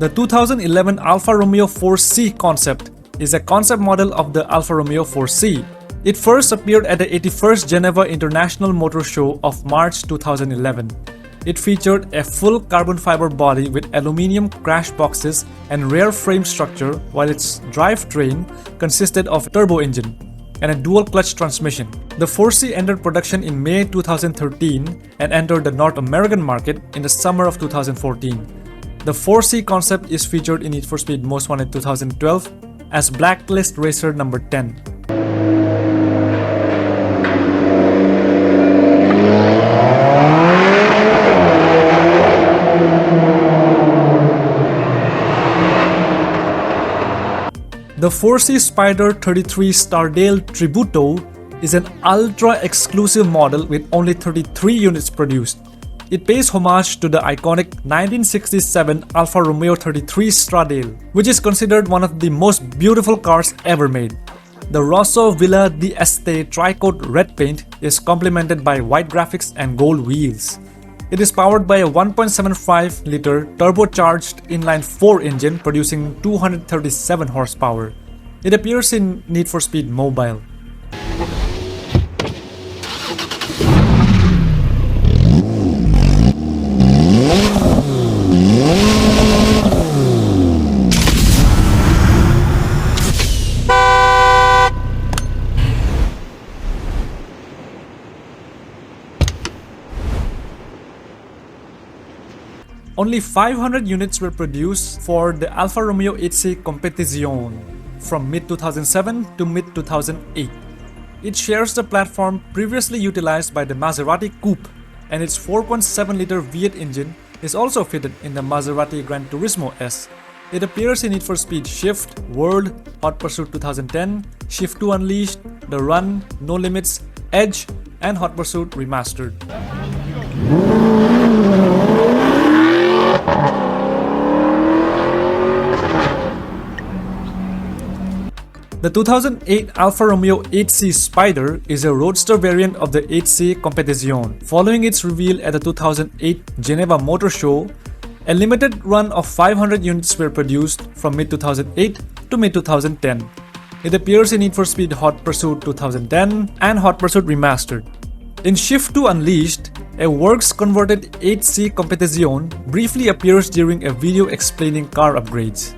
The 2011 Alfa Romeo 4C concept is a concept model of the Alfa Romeo 4C. It first appeared at the 81st Geneva International Motor Show of March 2011. It featured a full carbon fiber body with aluminum crash boxes and rear frame structure, while its drivetrain consisted of a turbo engine and a dual clutch transmission. The 4C entered production in May 2013 and entered the North American market in the summer of 2014. The 4C concept is featured in Need for Speed Most Wanted 2012 as Blacklist Racer number 10. The 4C Spider 33 Stardale Tributo is an ultra-exclusive model with only 33 units produced. It pays homage to the iconic 1967 Alfa Romeo 33 Stradale, which is considered one of the most beautiful cars ever made. The Rosso Villa d'Este tri-coat red paint is complemented by white graphics and gold wheels. It is powered by a 1.75-liter turbocharged inline-4 engine producing 237 horsepower. It appears in Need for Speed Mobile. Only 500 units were produced for the Alfa Romeo 8C Competizione from mid-2007 to mid-2008. It shares the platform previously utilized by the Maserati Coupe, and its 4.7-liter V8 engine is also fitted in the Maserati Gran Turismo S. It appears in Need for Speed Shift, World, Hot Pursuit 2010, Shift 2 Unleashed, The Run, No Limits, Edge, and Hot Pursuit Remastered. The 2008 Alfa Romeo 8C Spider is a roadster variant of the 8C Competizione. Following its reveal at the 2008 Geneva Motor Show, a limited run of 500 units were produced from mid-2008 to mid-2010. It appears in Need for Speed Hot Pursuit 2010 and Hot Pursuit Remastered. In Shift 2 Unleashed, a works-converted 8C Competizione briefly appears during a video explaining car upgrades.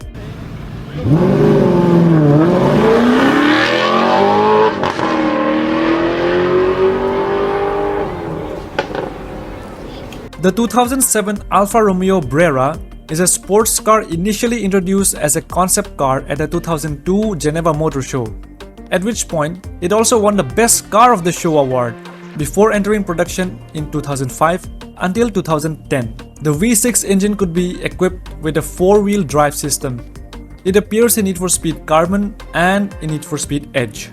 The 2007 Alfa Romeo Brera is a sports car initially introduced as a concept car at the 2002 Geneva Motor Show, at which point it also won the Best Car of the Show award before entering production in 2005 until 2010. The V6 engine could be equipped with a 4-wheel drive system. It appears in Need for Speed Carbon and in Need for Speed Edge.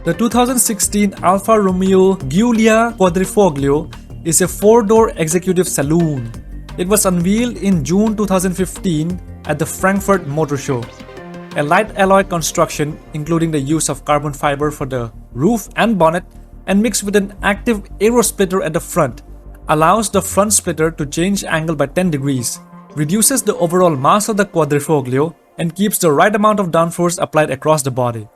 The 2016 Alfa Romeo Giulia Quadrifoglio is a 4-door executive saloon. It was unveiled in June 2015 at the Frankfurt Motor Show. A light alloy construction, including the use of carbon fiber for the roof and bonnet, and mixed with an active aero splitter at the front, allows the front splitter to change angle by 10 degrees, reduces the overall mass of the Quadrifoglio, and keeps the right amount of downforce applied across the body.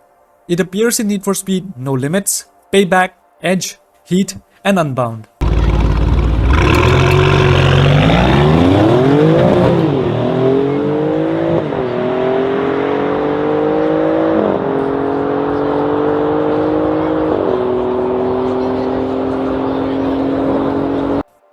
It appears in Need for Speed No Limits, Payback, Edge, Heat, and Unbound.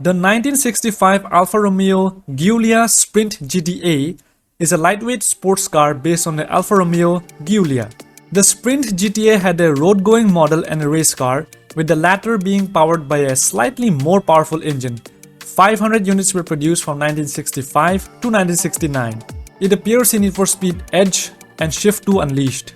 The 1965 Alfa Romeo Giulia Sprint GTA is a lightweight sports car based on the Alfa Romeo Giulia. The Sprint GTA had a road-going model and a race car, with the latter being powered by a slightly more powerful engine. 500 units were produced from 1965 to 1969. It appears in Need for Speed Edge and Shift 2 Unleashed.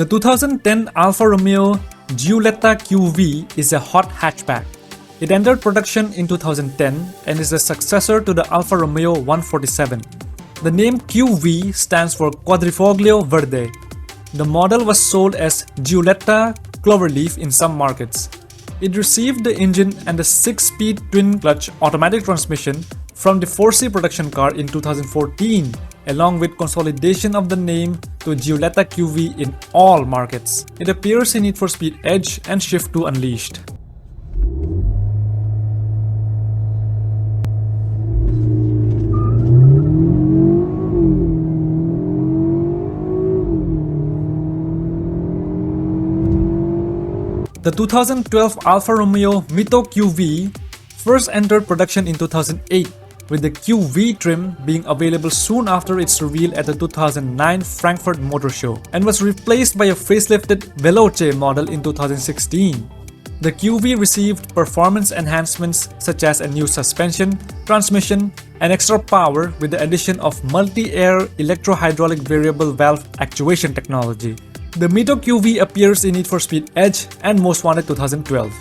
The 2010 Alfa Romeo Giulietta QV is a hot hatchback. It entered production in 2010 and is the successor to the Alfa Romeo 147. The name QV stands for Quadrifoglio Verde. The model was sold as Giulietta Cloverleaf in some markets. It received the engine and the 6-speed twin-clutch automatic transmission from the 4C production car in 2014, along with consolidation of the name to Giulietta QV in all markets. It appears in Need for Speed Edge and Shift 2 Unleashed. The 2012 Alfa Romeo Mito QV first entered production in 2008, with the QV trim being available soon after its reveal at the 2009 Frankfurt Motor Show, and was replaced by a facelifted Veloce model in 2016. The QV received performance enhancements such as a new suspension, transmission, and extra power with the addition of multi-air electro-hydraulic variable valve actuation technology. The Mito QV appears in Need for Speed Edge and Most Wanted 2012.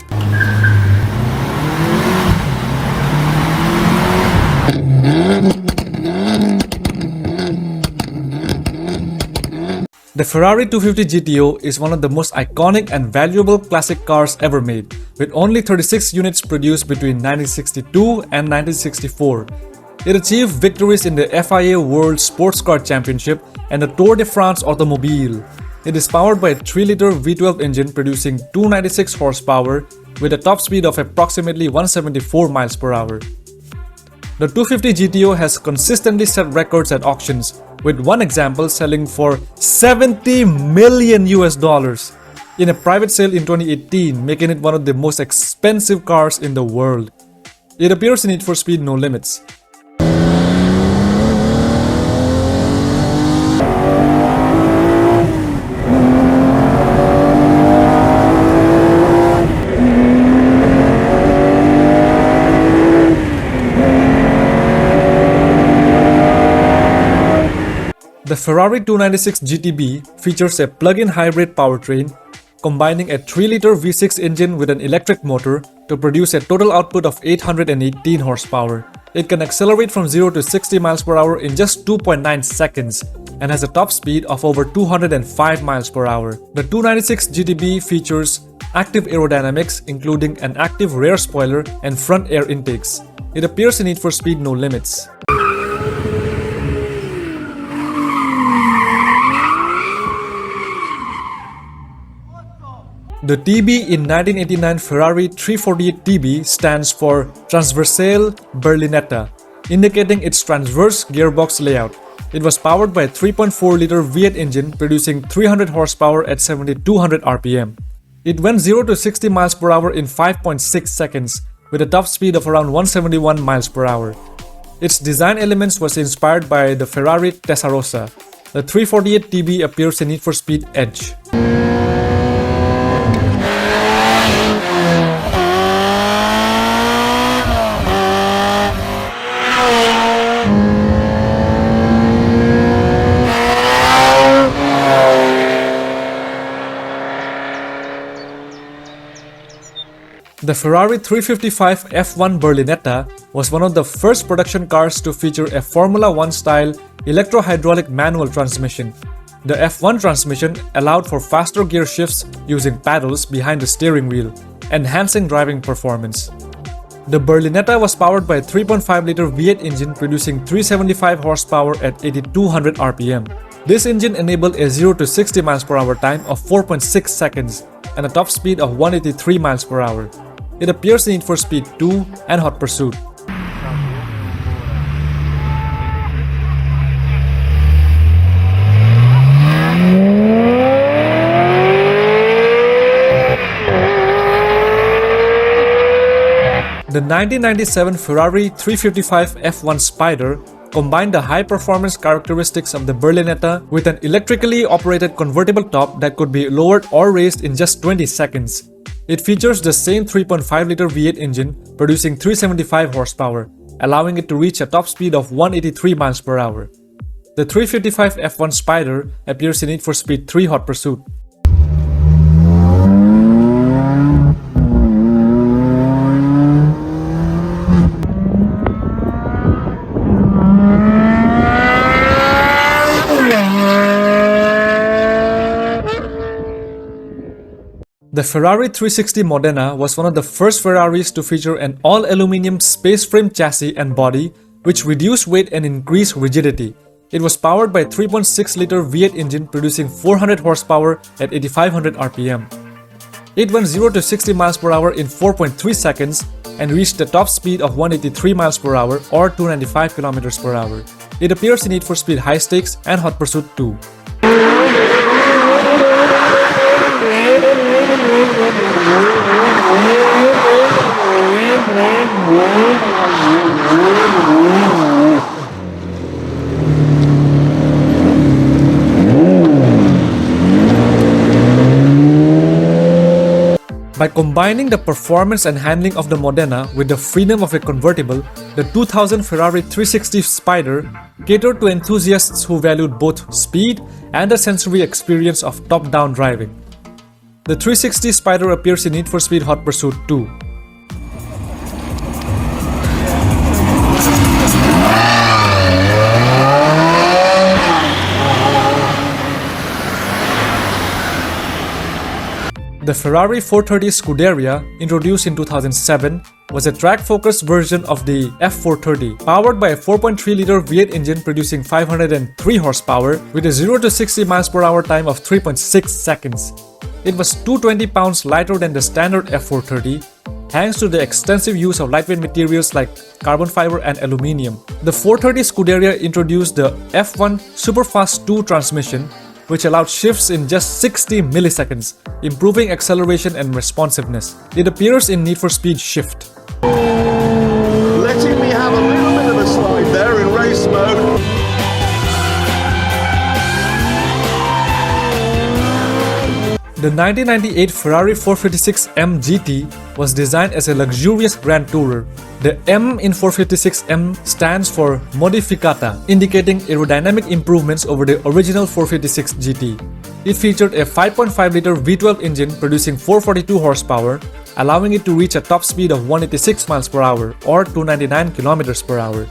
The Ferrari 250 GTO is one of the most iconic and valuable classic cars ever made, with only 36 units produced between 1962 and 1964. It achieved victories in the FIA World Sports Car Championship and the Tour de France Automobile. It is powered by a 3-liter V12 engine producing 296 horsepower with a top speed of approximately 174 miles per hour. The 250 GTO has consistently set records at auctions, with one example selling for $70 million in a private sale in 2018, making it one of the most expensive cars in the world. It appears in Need for Speed No Limits. The Ferrari 296 GTB features a plug-in hybrid powertrain, combining a 3-liter V6 engine with an electric motor to produce a total output of 818 horsepower. It can accelerate from 0 to 60 miles per hour in just 2.9 seconds and has a top speed of over 205 miles per hour. The 296 GTB features active aerodynamics, including an active rear spoiler and front air intakes. It appears in Need for Speed No Limits. The TB in 1989 Ferrari 348 TB stands for Transversale Berlinetta, indicating its transverse gearbox layout. It was powered by a 3.4-liter V8 engine producing 300 horsepower at 7200 RPM. It went 0 to 60 miles per hour in 5.6 seconds with a top speed of around 171 miles per hour. Its design elements was inspired by the Ferrari Testarossa. The 348 TB appears in Need for Speed Edge. The Ferrari 355 F1 Berlinetta was one of the first production cars to feature a Formula 1 style electro-hydraulic manual transmission. The F1 transmission allowed for faster gear shifts using paddles behind the steering wheel, enhancing driving performance. The Berlinetta was powered by a 3.5-liter V8 engine producing 375 horsepower at 8200 RPM. This engine enabled a 0 to 60 miles per hour time of 4.6 seconds and a top speed of 183 miles per hour. It appears in Need for Speed 2 and Hot Pursuit. The 1997 Ferrari 355 F1 Spider combined the high-performance characteristics of the Berlinetta with an electrically operated convertible top that could be lowered or raised in just 20 seconds. It features the same 3.5-liter V8 engine producing 375 horsepower, allowing it to reach a top speed of 183 miles per hour. The 355 F1 Spider appears in Need for Speed 3 Hot Pursuit. The Ferrari 360 Modena was one of the first Ferraris to feature an all-aluminum space frame chassis and body, which reduced weight and increased rigidity. It was powered by a 3.6-liter V8 engine producing 400 horsepower at 8500 RPM. It went 0 to 60 miles per hour in 4.3 seconds and reached the top speed of 183 miles per hour or 295 kilometers per hour. It appears in Need for Speed High Stakes and Hot Pursuit 2. By combining the performance and handling of the Modena with the freedom of a convertible, the 2000 Ferrari 360 Spider catered to enthusiasts who valued both speed and the sensory experience of top-down driving. The 360 Spider appears in Need for Speed Hot Pursuit 2. The Ferrari 430 Scuderia, introduced in 2007, was a track-focused version of the F430, powered by a 4.3-liter V8 engine producing 503 horsepower with a 0 to 60 miles per hour time of 3.6 seconds. It was 220 pounds lighter than the standard F430, thanks to the extensive use of lightweight materials like carbon fiber and aluminium. The 430 Scuderia introduced the F1 Superfast 2 transmission, which allowed shifts in just 60 milliseconds, improving acceleration and responsiveness. It appears in Need for Speed Shift. Letting me have a little bit of a slide there in race mode. The 1998 Ferrari 456M GT was designed as a luxurious Grand Tourer. The M in 456M stands for Modificata, indicating aerodynamic improvements over the original 456 GT. It featured a 5.5-liter V12 engine producing 442 horsepower, allowing it to reach a top speed of 186 miles per hour or 299 kilometers per hour.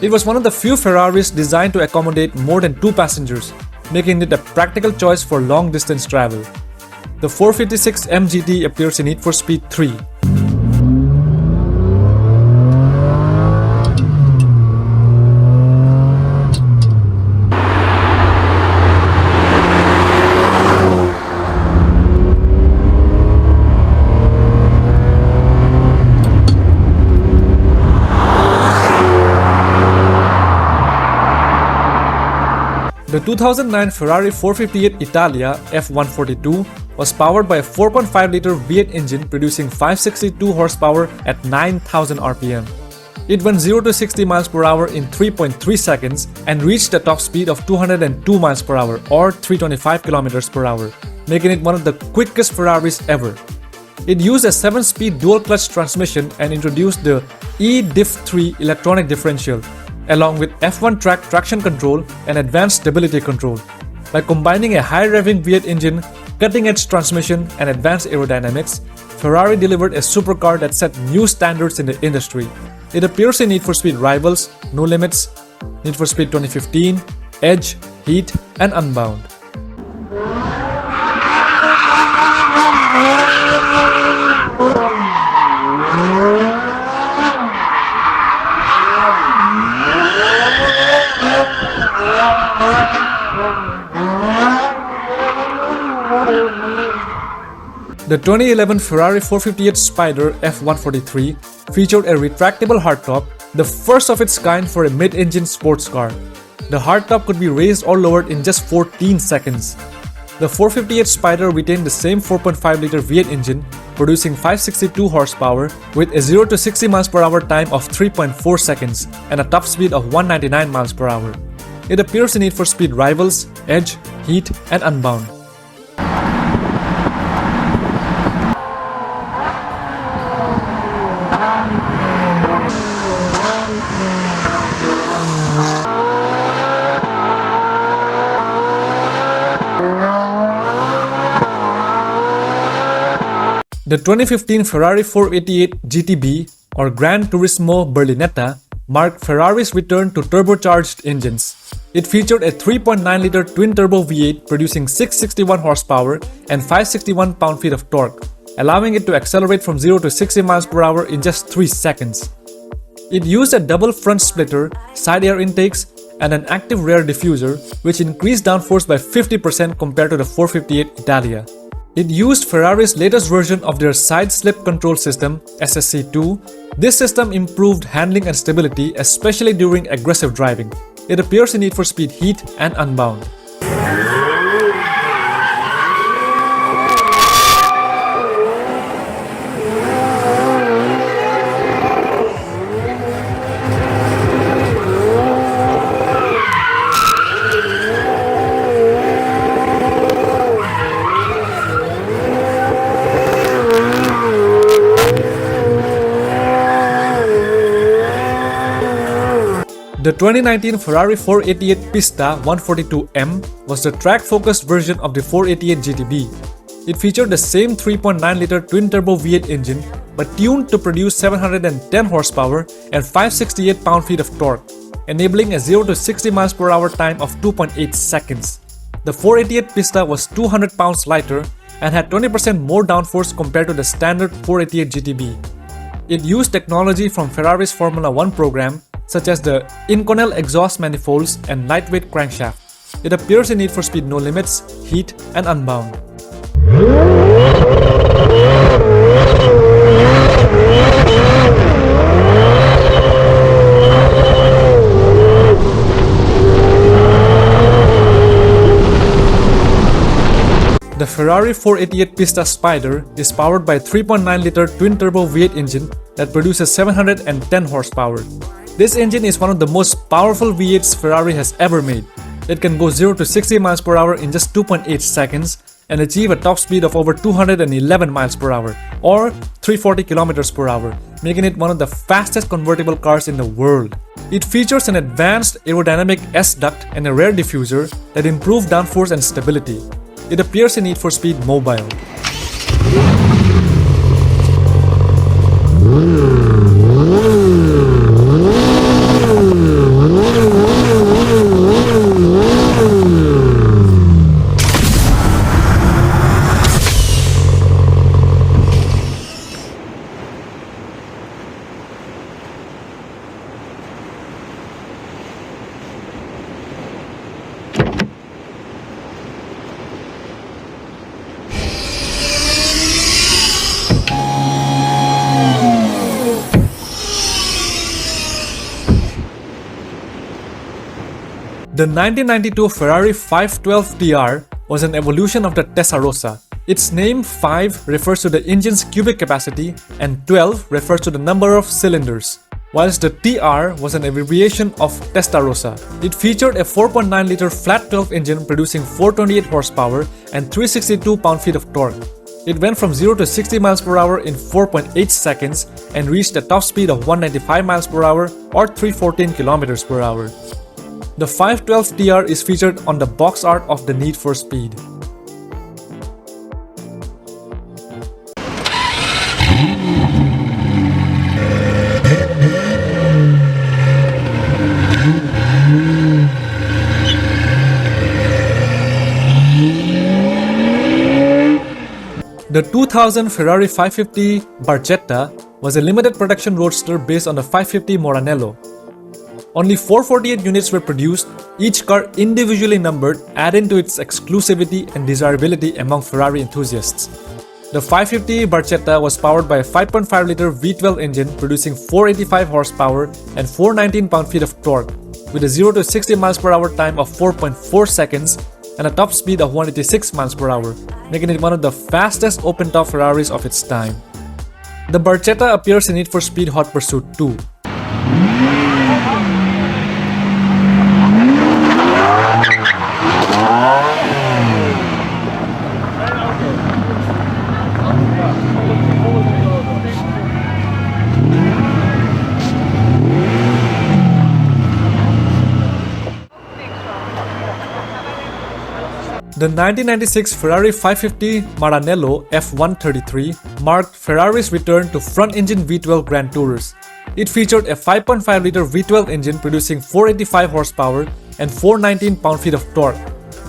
It was one of the few Ferraris designed to accommodate more than 2 passengers, making it a practical choice for long-distance travel. The 456M GT appears in Need for Speed 3. The 2009 Ferrari 458 Italia F142 was powered by a 4.5-liter V8 engine producing 562 horsepower at 9,000 RPM. It went 0 to 60 miles per hour in 3.3 seconds and reached a top speed of 202 miles per hour or 325 kilometers per hour, making it one of the quickest Ferraris ever. It used a 7-speed dual-clutch transmission and introduced the eDiff3 electronic differential, along with F1 track traction control and advanced stability control. By combining a high-revving V8 engine, cutting-edge transmission, and advanced aerodynamics, Ferrari delivered a supercar that set new standards in the industry. It appears in Need for Speed Rivals, No Limits, Need for Speed 2015, Edge, Heat, and Unbound. The 2011 Ferrari 458 Spider F143 featured a retractable hardtop, the first of its kind for a mid-engine sports car. The hardtop could be raised or lowered in just 14 seconds. The 458 Spider retained the same 4.5-liter V8 engine, producing 562 horsepower with a 0 to 60 miles per hour time of 3.4 seconds and a top speed of 199 miles per hour. It appears in Need for Speed Rivals, Edge, Heat, and Unbound. The 2015 Ferrari 488 GTB or Gran Turismo Berlinetta marked Ferrari's return to turbocharged engines. It featured a 3.9-liter twin-turbo V8 producing 661 horsepower and 561 pound-feet of torque, allowing it to accelerate from 0 to 60 miles per hour in just 3 seconds. It used a double front splitter, side air intakes, and an active rear diffuser, which increased downforce by 50% compared to the 458 Italia. It used Ferrari's latest version of their side slip control system, SSC2. This system improved handling and stability, especially during aggressive driving. It appears in Need for Speed Heat and Unbound. The 2019 Ferrari 488 Pista 142M was the track-focused version of the 488 GTB. It featured the same 3.9-liter twin-turbo V8 engine, but tuned to produce 710 horsepower and 568 pound-feet of torque, enabling a 0 to 60 miles per hour time of 2.8 seconds. The 488 Pista was 200 pounds lighter and had 20% more downforce compared to the standard 488 GTB. It used technology from Ferrari's Formula 1 program, such as the Inconel exhaust manifolds and lightweight crankshaft. It appears in Need for Speed No Limits, Heat, and Unbound. The Ferrari 488 Pista Spider is powered by a 3.9-liter twin-turbo V8 engine that produces 710 horsepower. This engine is one of the most powerful V8s Ferrari has ever made. It can go 0 to 60 miles per hour in just 2.8 seconds and achieve a top speed of over 211 miles per hour or 340 kilometers per hour, making it one of the fastest convertible cars in the world. It features an advanced aerodynamic S-duct and a rear diffuser that improve downforce and stability. It appears in Need for Speed Mobile. The 1992 Ferrari 512 TR was an evolution of the Testarossa. Its name 5 refers to the engine's cubic capacity and 12 refers to the number of cylinders, whilst the TR was an abbreviation of Testarossa. It featured a 4.9-liter flat 12 engine producing 428 horsepower and 362 pound-feet of torque. It went from 0 to 60 miles per hour in 4.8 seconds and reached a top speed of 195 miles per hour or 314 kilometers per hour. The 512 TR is featured on the box art of the Need for Speed. The 2000 Ferrari 550 Barchetta was a limited production roadster based on the 550 Moranello. Only 448 units were produced, each car individually numbered, adding to its exclusivity and desirability among Ferrari enthusiasts. The 550 Barchetta was powered by a 5.5-liter V12 engine producing 485 horsepower and 419 pound-feet of torque, with a 0 to 60 miles per hour time of 4.4 seconds and a top speed of 186 miles per hour, making it one of the fastest open-top Ferraris of its time. The Barchetta appears in Need for Speed Hot Pursuit 2. The 1996 Ferrari 550 Maranello F133 marked Ferrari's return to front-engine V12 Grand Tourers. It featured a 5.5-liter V12 engine producing 485 horsepower and 419 pound-feet of torque,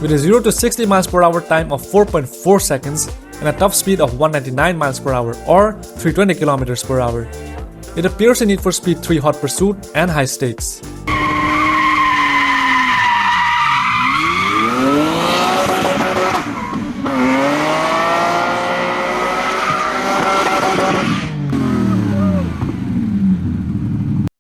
with a 0 to 60 miles per hour time of 4.4 seconds and a top speed of 199 miles per hour or 320 kilometers per hour. It appears in Need for Speed 3 Hot Pursuit and High Stakes.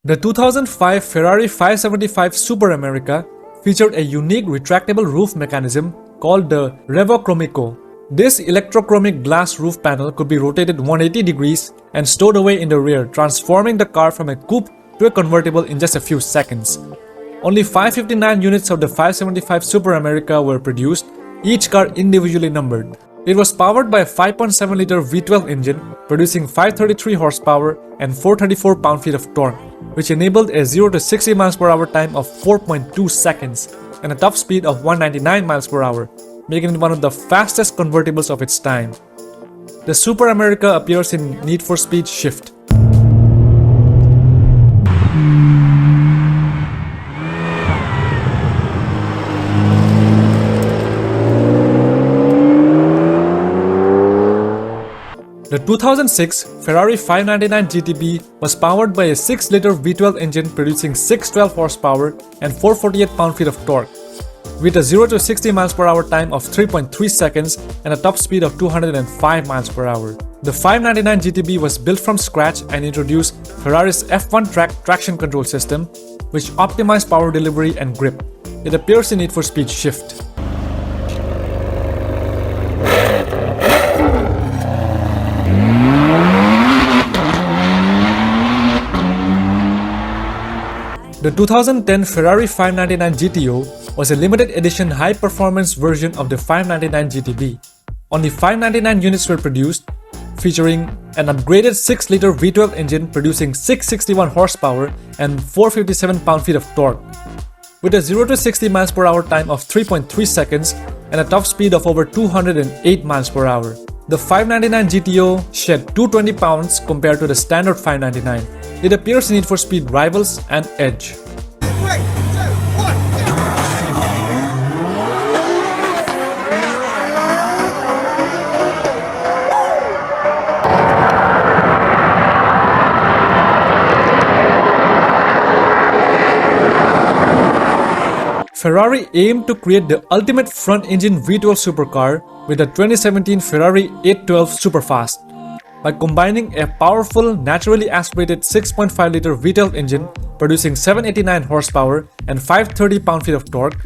The 2005 Ferrari 575 Super America featured a unique retractable roof mechanism called the Revochromico. This electrochromic glass roof panel could be rotated 180 degrees and stowed away in the rear, transforming the car from a coupe to a convertible in just a few seconds. Only 559 units of the 575 Super America were produced, each car individually numbered. It was powered by a 5.7-liter V12 engine, producing 533 horsepower and 434 pound-feet of torque, which enabled a 0 to 60 miles per hour time of 4.2 seconds and a top speed of 199 miles per hour, making it one of the fastest convertibles of its time. The Super America appears in Need for Speed Shift. The 2006 Ferrari 599 GTB was powered by a 6-liter V12 engine producing 612 horsepower and 448 pound-feet of torque, with a 0 to 60 miles per hour time of 3.3 seconds and a top speed of 205 miles per hour. The 599 GTB was built from scratch and introduced Ferrari's F1 traction control system, which optimized power delivery and grip. It appears in Need for Speed Shift. The 2010 Ferrari 599 GTO was a limited edition high-performance version of the 599 GTB. Only 599 units were produced, featuring an upgraded 6-liter V12 engine producing 661 horsepower and 457 pound-feet of torque, with a 0 to 60 miles per hour time of 3.3 seconds and a top speed of over 208 miles per hour. The 599 GTO shed 220 pounds compared to the standard 599. It appears in Need for Speed Rivals and Edge. 3, 2, 1. Ferrari aimed to create the ultimate front-engine V12 supercar with the 2017 Ferrari 812 Superfast. By combining a powerful, naturally aspirated 6.5-liter V12 engine producing 789 horsepower and 530 pound-feet of torque,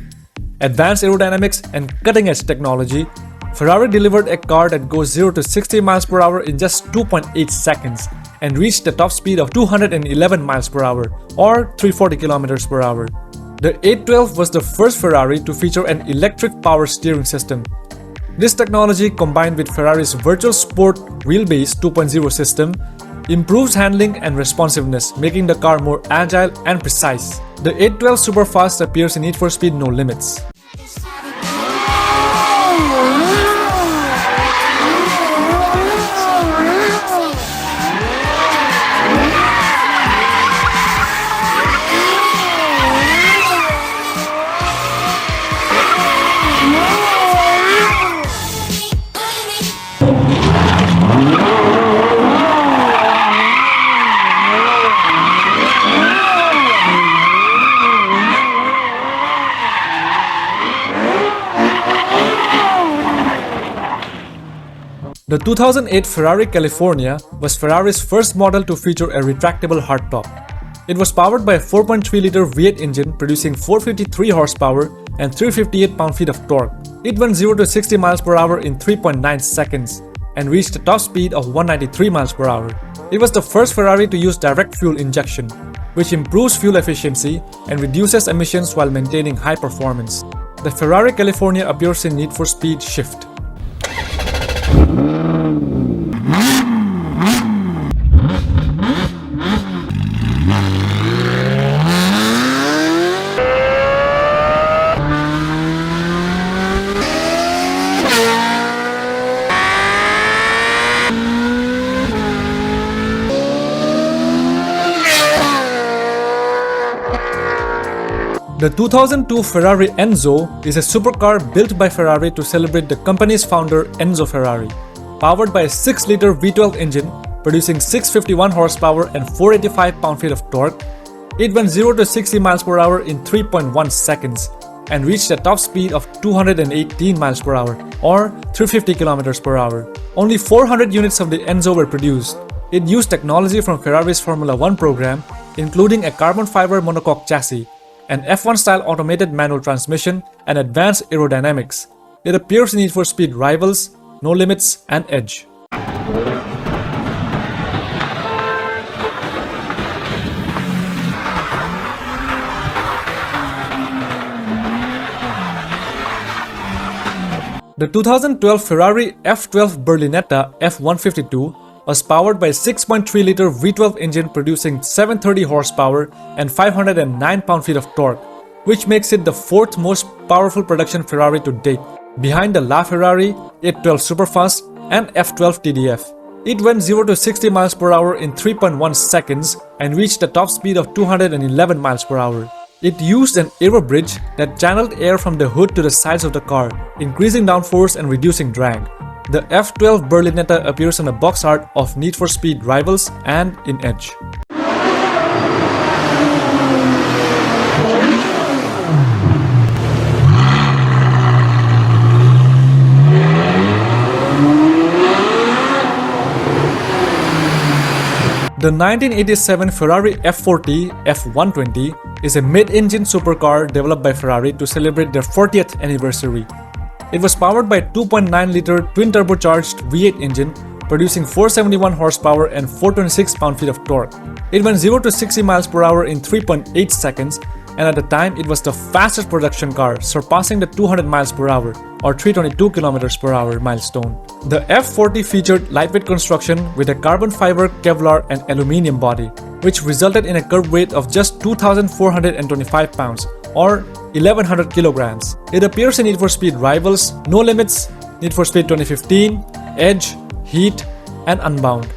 advanced aerodynamics and cutting-edge technology, Ferrari delivered a car that goes 0 to 60 miles per hour in just 2.8 seconds and reached a top speed of 211 miles per hour or 340 kilometers per hour. The 812 was the first Ferrari to feature an electric power steering system. This technology, combined with Ferrari's Virtual Sport Wheelbase 2.0 system, improves handling and responsiveness, making the car more agile and precise. The 812 Superfast appears in Need for Speed No Limits. The 2008 Ferrari California was Ferrari's first model to feature a retractable hardtop. It was powered by a 4.3-liter V8 engine producing 453 horsepower and 358 pound-feet of torque. It went 0 to 60 miles per hour in 3.9 seconds and reached a top speed of 193 miles per hour. It was the first Ferrari to use direct fuel injection, which improves fuel efficiency and reduces emissions while maintaining high performance. The Ferrari California appears in Need for Speed Shift. The 2002 Ferrari Enzo is a supercar built by Ferrari to celebrate the company's founder Enzo Ferrari. Powered by a 6-liter V12 engine producing 651 horsepower and 485 pound-feet of torque, it went 0 to 60 miles per hour in 3.1 seconds and reached a top speed of 218 miles per hour or 350 kilometers per hour. Only 400 units of the Enzo were produced. It used technology from Ferrari's Formula 1 program, including a carbon fiber monocoque chassis, an F1-style automated manual transmission, and advanced aerodynamics. It appears in Need for Speed Rivals, No Limits, and Edge. The 2012 Ferrari F12 Berlinetta F152 was powered by a 6.3-liter V12 engine producing 730 horsepower and 509 pound-feet of torque, which makes it the 4th most powerful production Ferrari to date, behind the LaFerrari, 812 Superfast, and F12 TDF. It went 0 to 60 miles per hour in 3.1 seconds and reached a top speed of 211 miles per hour. It used an aero bridge that channeled air from the hood to the sides of the car, increasing downforce and reducing drag. The F12 Berlinetta appears on the box art of Need for Speed Rivals and in Edge. The 1987 Ferrari F40 F120 is a mid-engine supercar developed by Ferrari to celebrate their 40th anniversary. It was powered by a 2.9-liter twin-turbocharged V8 engine producing 471 horsepower and 426 pound-feet of torque. It went 0 to 60 miles per hour in 3.8 seconds, and at the time it was the fastest production car, surpassing the 200 miles per hour or 322 kilometers per hour milestone. The F40 featured lightweight construction with a carbon fiber, Kevlar, and aluminium body, which resulted in a curb weight of just 2,425 pounds or 1,100 kilograms. It appears in Need for Speed Rivals, No Limits, Need for Speed 2015, Edge, Heat, and Unbound.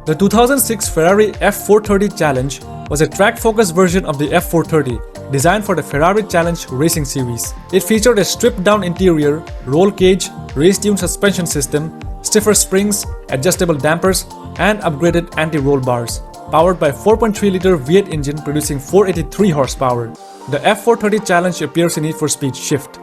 The 2006 Ferrari F430 Challenge was a track-focused version of the F430 designed for the Ferrari Challenge Racing Series. It featured a stripped-down interior, roll cage, race-tuned suspension system, stiffer springs, adjustable dampers, and upgraded anti-roll bars, powered by a 4.3-liter V8 engine producing 483 horsepower. The F430 Challenge appears in Need for Speed Shift.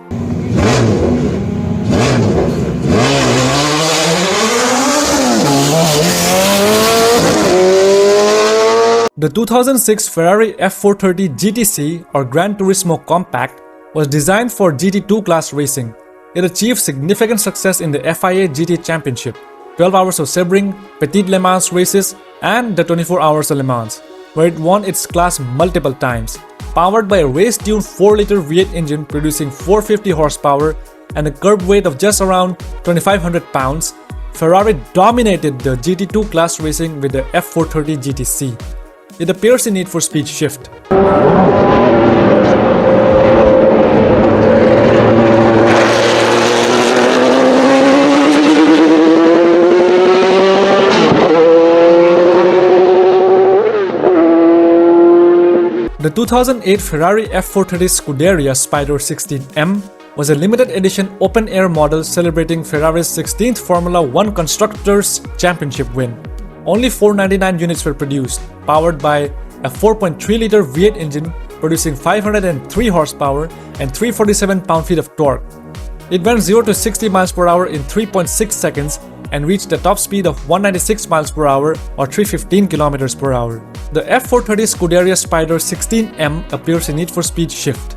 The 2006 Ferrari F430 GTC or Gran Turismo Compact was designed for GT2 class racing. It achieved significant success in the FIA GT Championship, 12 Hours of Sebring, Petit Le Mans races, and the 24 Hours of Le Mans, where it won its class multiple times. Powered by a race-tuned 4-liter V8 engine producing 450 horsepower and a curb weight of just around 2,500 pounds, Ferrari dominated the GT2 class racing with the F430 GTC. It appears in Need for Speed Shift. The 2008 Ferrari F430 Scuderia Spider 16M was a limited edition open-air model celebrating Ferrari's 16th Formula 1 Constructors' Championship win. Only 499 units were produced, powered by a 4.3-liter V8 engine producing 503 horsepower and 347 pound-feet of torque. It went 0 to 60 miles per hour in 3.6 seconds and reached a top speed of 196 miles per hour or 315 kilometers per hour. The F430 Scuderia Spider 16M appears in Need for Speed Shift.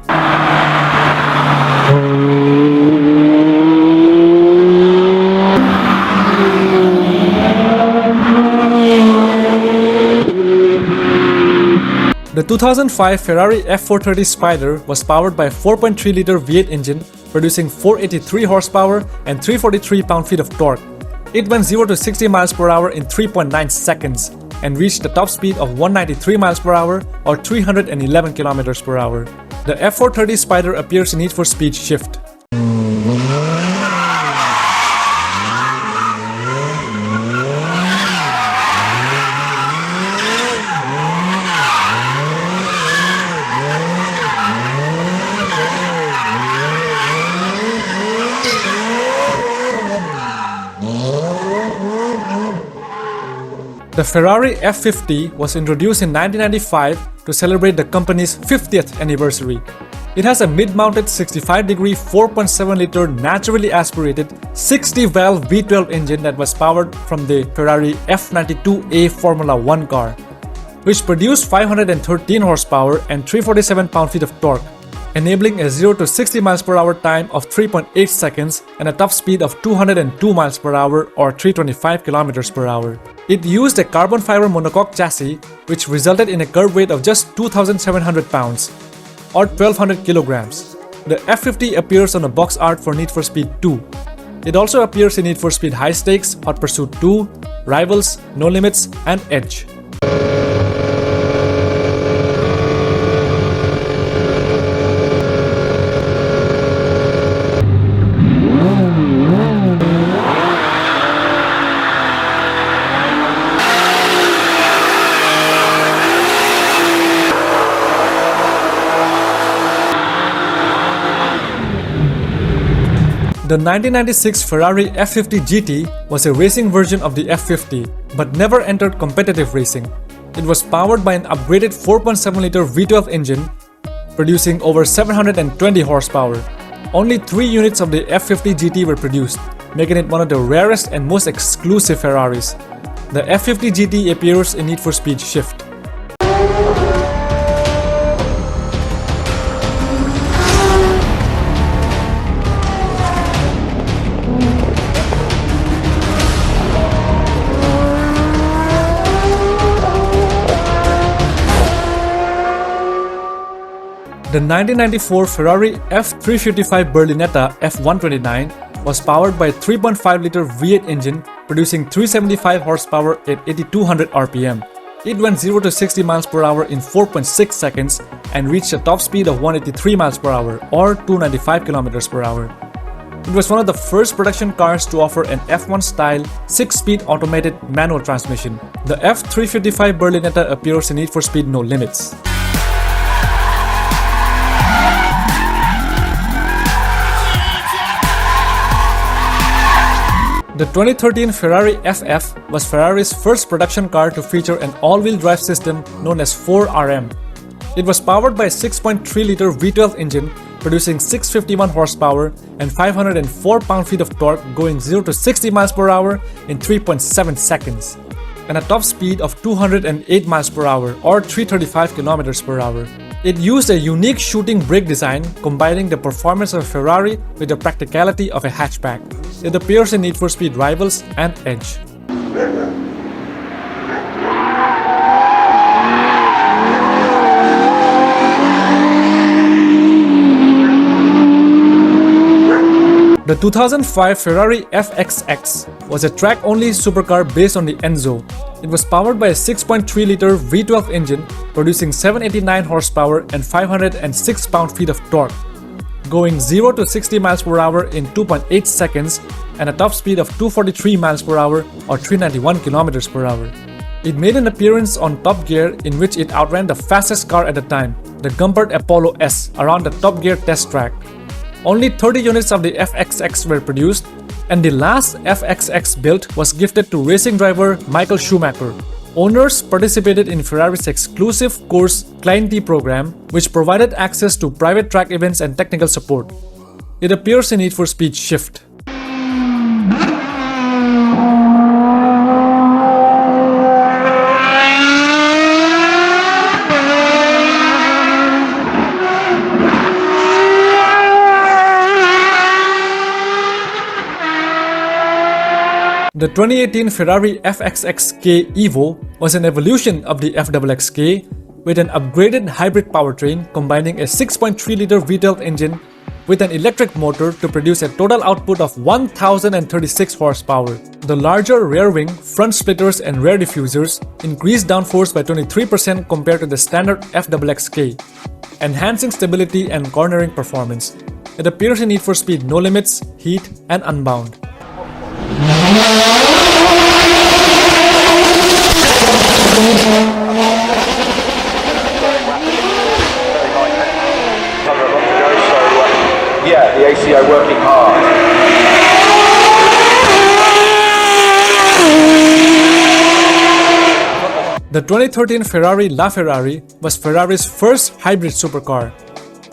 The 2005 Ferrari F430 Spider was powered by a 4.3-liter V8 engine producing 483 horsepower and 343 pound-feet of torque. It went 0 to 60 miles per hour in 3.9 seconds and reached the top speed of 193 miles per hour or 311 kilometers per hour. The F430 Spider appears in Need for Speed Shift. The Ferrari F50 was introduced in 1995 to celebrate the company's 50th anniversary. It has a mid-mounted 65-degree 4.7-liter naturally aspirated 60-valve V12 engine that was powered from the Ferrari F92A Formula 1 car, which produced 513 horsepower and 347 pound-feet of torque, enabling a 0 to 60 miles per hour time of 3.8 seconds and a top speed of 202 miles per hour or 325 kilometers per hour. It used a carbon fiber monocoque chassis, which resulted in a curb weight of just 2,700 pounds or 1,200 kilograms. The F50 appears on the box art for Need for Speed 2. It also appears in Need for Speed High Stakes, Hot Pursuit 2, Rivals, No Limits, and Edge. The 1996 Ferrari F50 GT was a racing version of the F50, but never entered competitive racing. It was powered by an upgraded 4.7-liter V12 engine, producing over 720 horsepower. Only 3 units of the F50 GT were produced, making it one of the rarest and most exclusive Ferraris. The F50 GT appears in Need for Speed Shift. The 1994 Ferrari F355 Berlinetta F129 was powered by a 3.5-liter V8 engine producing 375 horsepower at 8200 RPM. It went 0 to 60 miles per hour in 4.6 seconds and reached a top speed of 183 miles per hour or 295 kilometers per hour. It was one of the first production cars to offer an F1-style 6-speed automated manual transmission. The F355 Berlinetta appears in Need for Speed No Limits. The 2013 Ferrari FF was Ferrari's first production car to feature an all-wheel drive system known as 4RM. It was powered by a 6.3-liter V12 engine producing 651 horsepower and 504 pound-feet of torque going 0 to 60 miles per hour in 3.7 seconds, and a top speed of 208 miles per hour or 335 kilometers per hour. It used a unique shooting brake design, combining the performance of a Ferrari with the practicality of a hatchback. It appears in Need for Speed Rivals and Edge. The 2005 Ferrari FXX was a track-only supercar based on the Enzo. It was powered by a 6.3-liter V12 engine producing 789 horsepower and 506 pound-feet of torque, going 0 to 60 miles per hour in 2.8 seconds and a top speed of 243 miles per hour or 391 kilometers per hour. It made an appearance on Top Gear, in which it outran the fastest car at the time, the Gumpert Apollo S, around the Top Gear test track. Only 30 units of the FXX were produced, and the last FXX built was gifted to racing driver Michael Schumacher. Owners participated in Ferrari's exclusive course Clienti program, which provided access to private track events and technical support. It appears in Need for Speed Shift. The 2018 Ferrari FXXK Evo was an evolution of the FXXK with an upgraded hybrid powertrain combining a 6.3-liter V12 engine with an electric motor to produce a total output of 1,036 horsepower. The larger rear wing, front splitters and rear diffusers increased downforce by 23% compared to the standard FXXK. enhancing stability and cornering performance. It appears in Need for Speed No Limits, Heat, and Unbound. Yeah, the ACO working hard. The 2013 Ferrari LaFerrari was Ferrari's first hybrid supercar,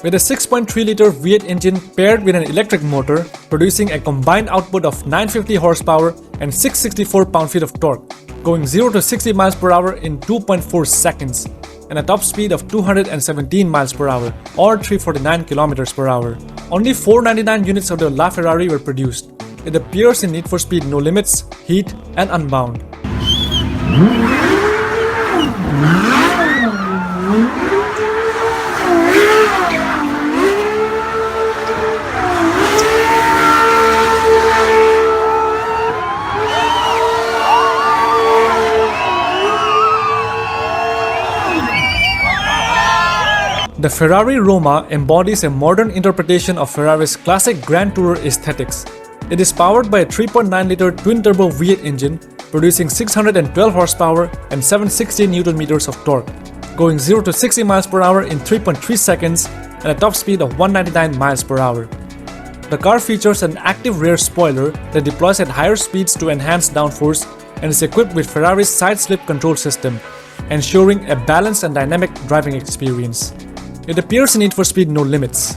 with a 6.3-liter V8 engine paired with an electric motor, producing a combined output of 950 horsepower and 664 pound-feet of torque, going 0 to 60 miles per hour in 2.4 seconds, and a top speed of 217 miles per hour or 349 kilometers per hour. Only 499 units of the LaFerrari were produced. It appears in Need for Speed No Limits, Heat, and Unbound. The Ferrari Roma embodies a modern interpretation of Ferrari's classic Grand Tourer aesthetics. It is powered by a 3.9-liter twin-turbo V8 engine, producing 612 horsepower and 760 Nm of torque, going 0 to 60 miles per hour in 3.3 seconds and a top speed of 199 miles per hour. The car features an active rear spoiler that deploys at higher speeds to enhance downforce and is equipped with Ferrari's side-slip control system, ensuring a balanced and dynamic driving experience. It appears in Need for Speed No Limits.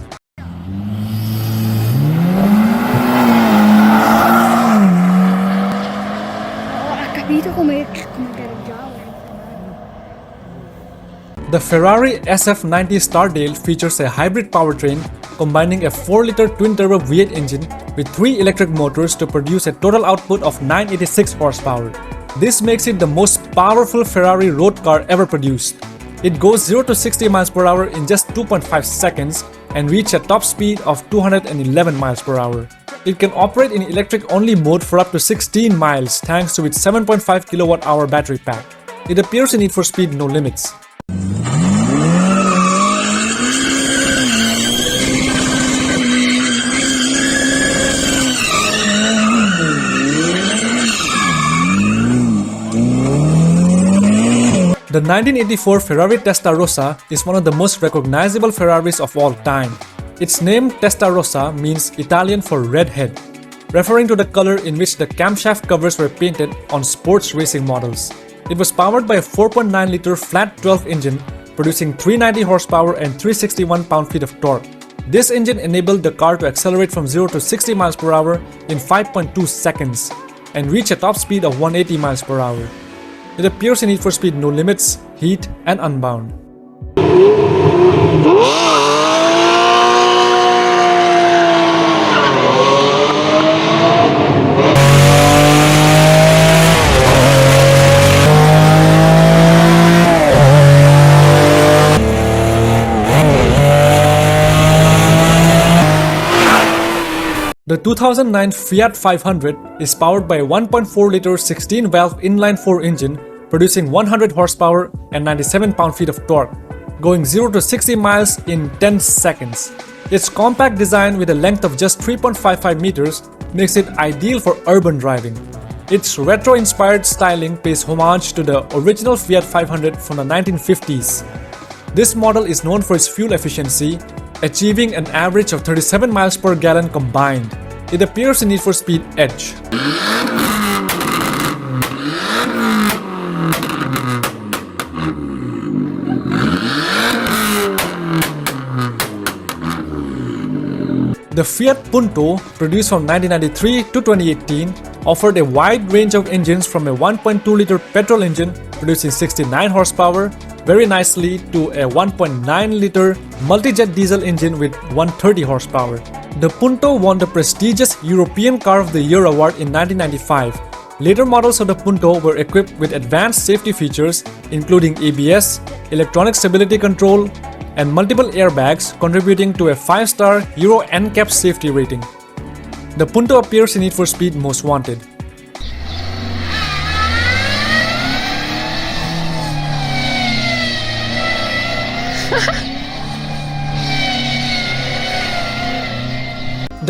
The Ferrari SF90 Stardale features a hybrid powertrain combining a 4-liter twin-turbo V8 engine with 3 electric motors to produce a total output of 986 horsepower. This makes it the most powerful Ferrari road car ever produced. It goes 0 to 60 miles per hour in just 2.5 seconds and reach a top speed of 211 miles per hour. It can operate in electric-only mode for up to 16 miles thanks to its 7.5 kWh battery pack. It appears in Need for Speed No Limits. The 1984 Ferrari Testarossa is one of the most recognizable Ferraris of all time. Its name Testarossa means Italian for red head, referring to the color in which the camshaft covers were painted on sports racing models. It was powered by a 4.9-liter flat 12 engine, producing 390 horsepower and 361 pound-feet of torque. This engine enabled the car to accelerate from 0 to 60 miles per hour in 5.2 seconds and reach a top speed of 180 miles per hour. It appears in Need for Speed No Limits, Heat, and Unbound. The 2009 Fiat 500 is powered by a 1.4-liter 16-valve inline-4 engine producing 100 horsepower and 97 pound-feet of torque, going 0 to 60 miles in 10 seconds. Its compact design with a length of just 3.55 meters makes it ideal for urban driving. Its retro-inspired styling pays homage to the original Fiat 500 from the 1950s. This model is known for its fuel efficiency, achieving an average of 37 miles per gallon combined. It appears in Need for Speed Edge. The Fiat Punto, produced from 1993 to 2018, offered a wide range of engines from a 1.2-liter petrol engine producing 69 horsepower very nicely to a 1.9-liter multi-jet diesel engine with 130 horsepower. The Punto won the prestigious European Car of the Year award in 1995. Later models of the Punto were equipped with advanced safety features including ABS, electronic stability control, and multiple airbags, contributing to a 5-star Euro NCAP safety rating. The Punto appears in Need for Speed Most Wanted.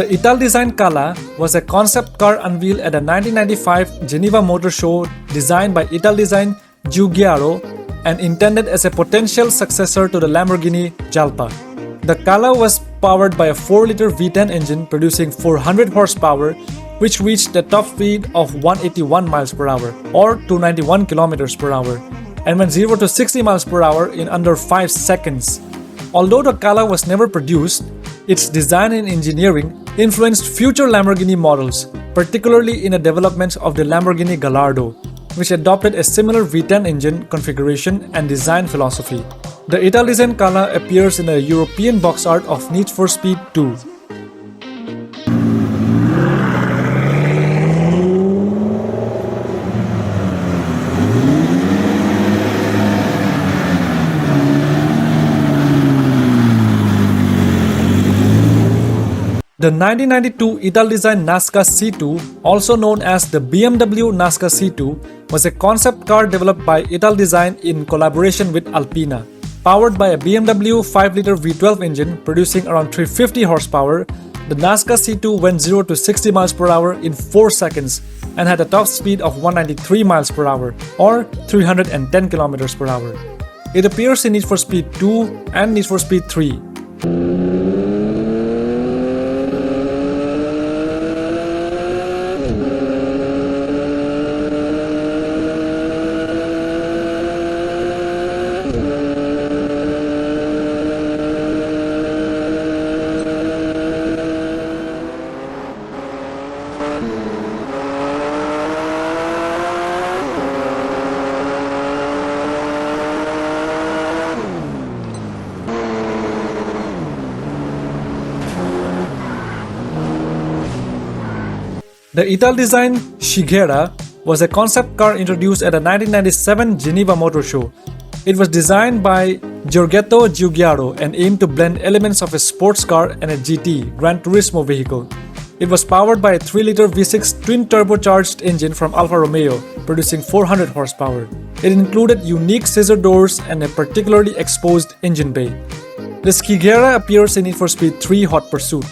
The Ital-designed Cala was a concept car unveiled at the 1995 Geneva Motor Show designed by Ital-designed Giugiaro and intended as a potential successor to the Lamborghini Jalpa. The Cala was powered by a 4-liter V10 engine producing 400 horsepower, which reached the top speed of 181 miles per hour or 291 kilometers per hour and went 0 to 60 miles per hour in under 5 seconds. Although the Cala was never produced, its design and engineering influenced future Lamborghini models, particularly in the development of the Lamborghini Gallardo, which adopted a similar V10 engine configuration and design philosophy. The Ital-designed Cala appears in the European box art of Need for Speed 2. The 1992 Ital-designed Nazca C2, also known as the BMW Nazca C2, was a concept car developed by Ital-Design in collaboration with Alpina. Powered by a BMW 5-liter V12 engine producing around 350 horsepower, the Nazca C2 went 0 to 60 miles per hour in 4 seconds and had a top speed of 193 miles per hour or 310 kilometers per hour. It appears in Need for Speed 2 and Need for Speed 3. The Ital-designed Shigera was a concept car introduced at the 1997 Geneva Motor Show. It was designed by Giorgetto Giugiaro and aimed to blend elements of a sports car and a GT Gran Turismo vehicle. It was powered by a 3-liter V6 twin-turbocharged engine from Alfa Romeo, producing 400 horsepower. It included unique scissor doors and a particularly exposed engine bay. The Shigera appears in Need for Speed 3 Hot Pursuit.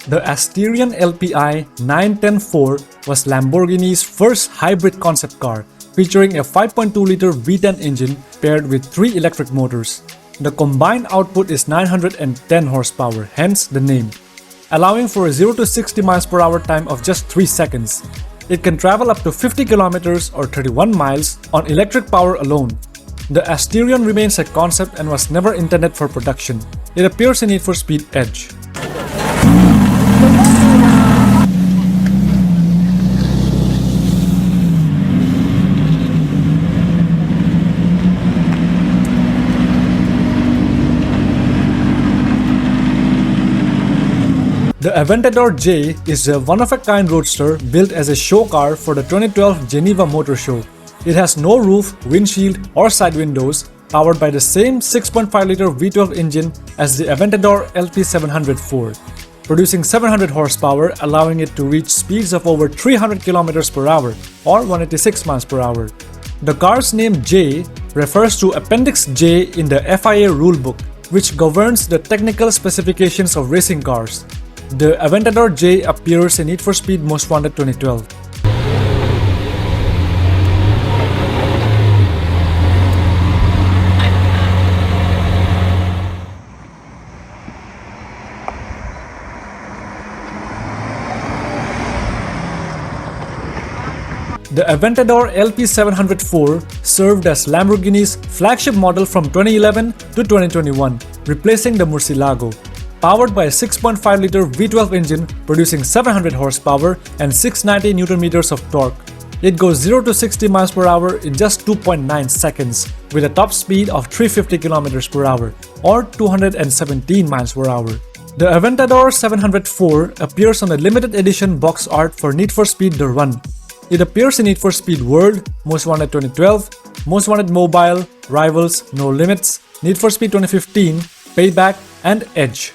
The Asterion LPI 910-4 was Lamborghini's first hybrid concept car, featuring a 5.2-liter V10 engine paired with 3 electric motors. The combined output is 910 horsepower, hence the name, allowing for a 0 to 60 miles per hour time of just 3 seconds. It can travel up to 50 kilometers or 31 miles on electric power alone. The Asterion remains a concept and was never intended for production. It appears in Need for Speed Edge. The Aventador J is a one-of-a-kind roadster built as a show car for the 2012 Geneva Motor Show. It has no roof, windshield, or side windows, powered by the same 6.5-liter V12 engine as the Aventador LP704, producing 700 horsepower, allowing it to reach speeds of over 300 km per hour or 186 miles per hour. The car's name J refers to Appendix J in the FIA rulebook, which governs the technical specifications of racing cars. The Aventador J appears in Need for Speed Most Wanted 2012. The Aventador LP704 served as Lamborghini's flagship model from 2011 to 2021, replacing the Murcielago. Powered by a 6.5-liter V12 engine producing 700 horsepower and 690 Nm of torque. It goes 0 to 60 miles per hour in just 2.9 seconds with a top speed of 350 km per hour or 217 miles per hour. The Aventador 704 appears on the limited edition box art for Need for Speed The Run. It appears in Need for Speed World, Most Wanted 2012, Most Wanted Mobile, Rivals, No Limits, Need for Speed 2015, Payback, and Edge.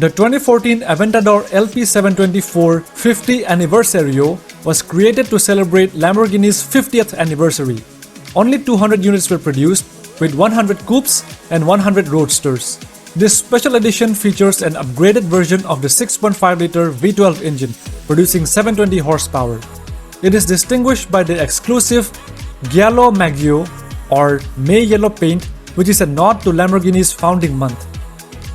The 2014 Aventador LP724 50 Anniversario was created to celebrate Lamborghini's 50th anniversary. Only 200 units were produced, with 100 coupes and 100 roadsters. This special edition features an upgraded version of the 6.5-liter V12 engine, producing 720 horsepower. It is distinguished by the exclusive Giallo Maggio or May Yellow paint, which is a nod to Lamborghini's founding month.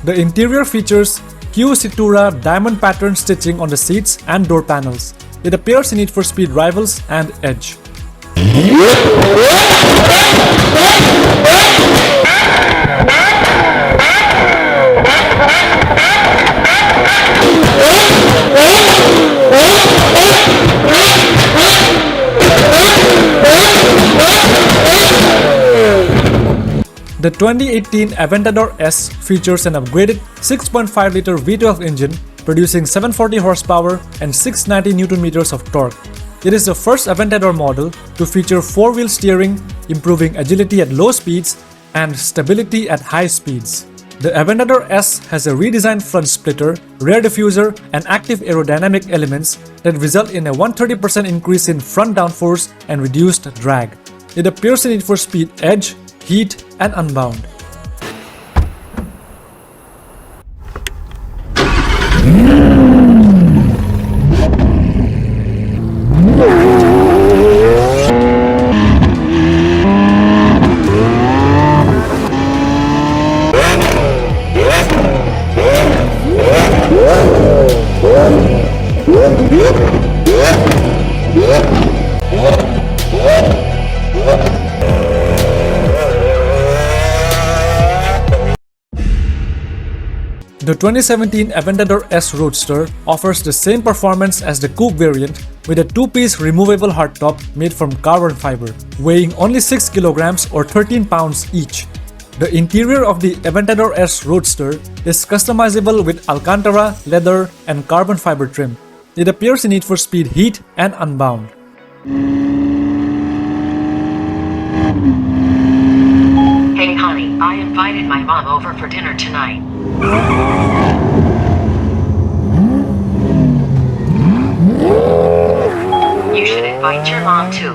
The interior features Q Citura diamond pattern stitching on the seats and door panels. It appears in Need for Speed Rivals and Edge. The 2018 Aventador S features an upgraded 6.5-liter V12 engine producing 740 horsepower and 690 Nm of torque. It is the first Aventador model to feature 4-wheel steering, improving agility at low speeds and stability at high speeds. The Aventador S has a redesigned front splitter, rear diffuser, and active aerodynamic elements that result in a 130% increase in front downforce and reduced drag. It appears in Need for Speed Edge, Heat, and Unbound. The 2017 Aventador S Roadster offers the same performance as the coupe variant with a 2-piece removable hardtop made from carbon fiber, weighing only 6 kilograms or 13 pounds each. The interior of the Aventador S Roadster is customizable with Alcantara, leather, and carbon fiber trim. It appears in Need for Speed Heat and Unbound. Hey honey, I invited my mom over for dinner tonight. You should invite your mom too.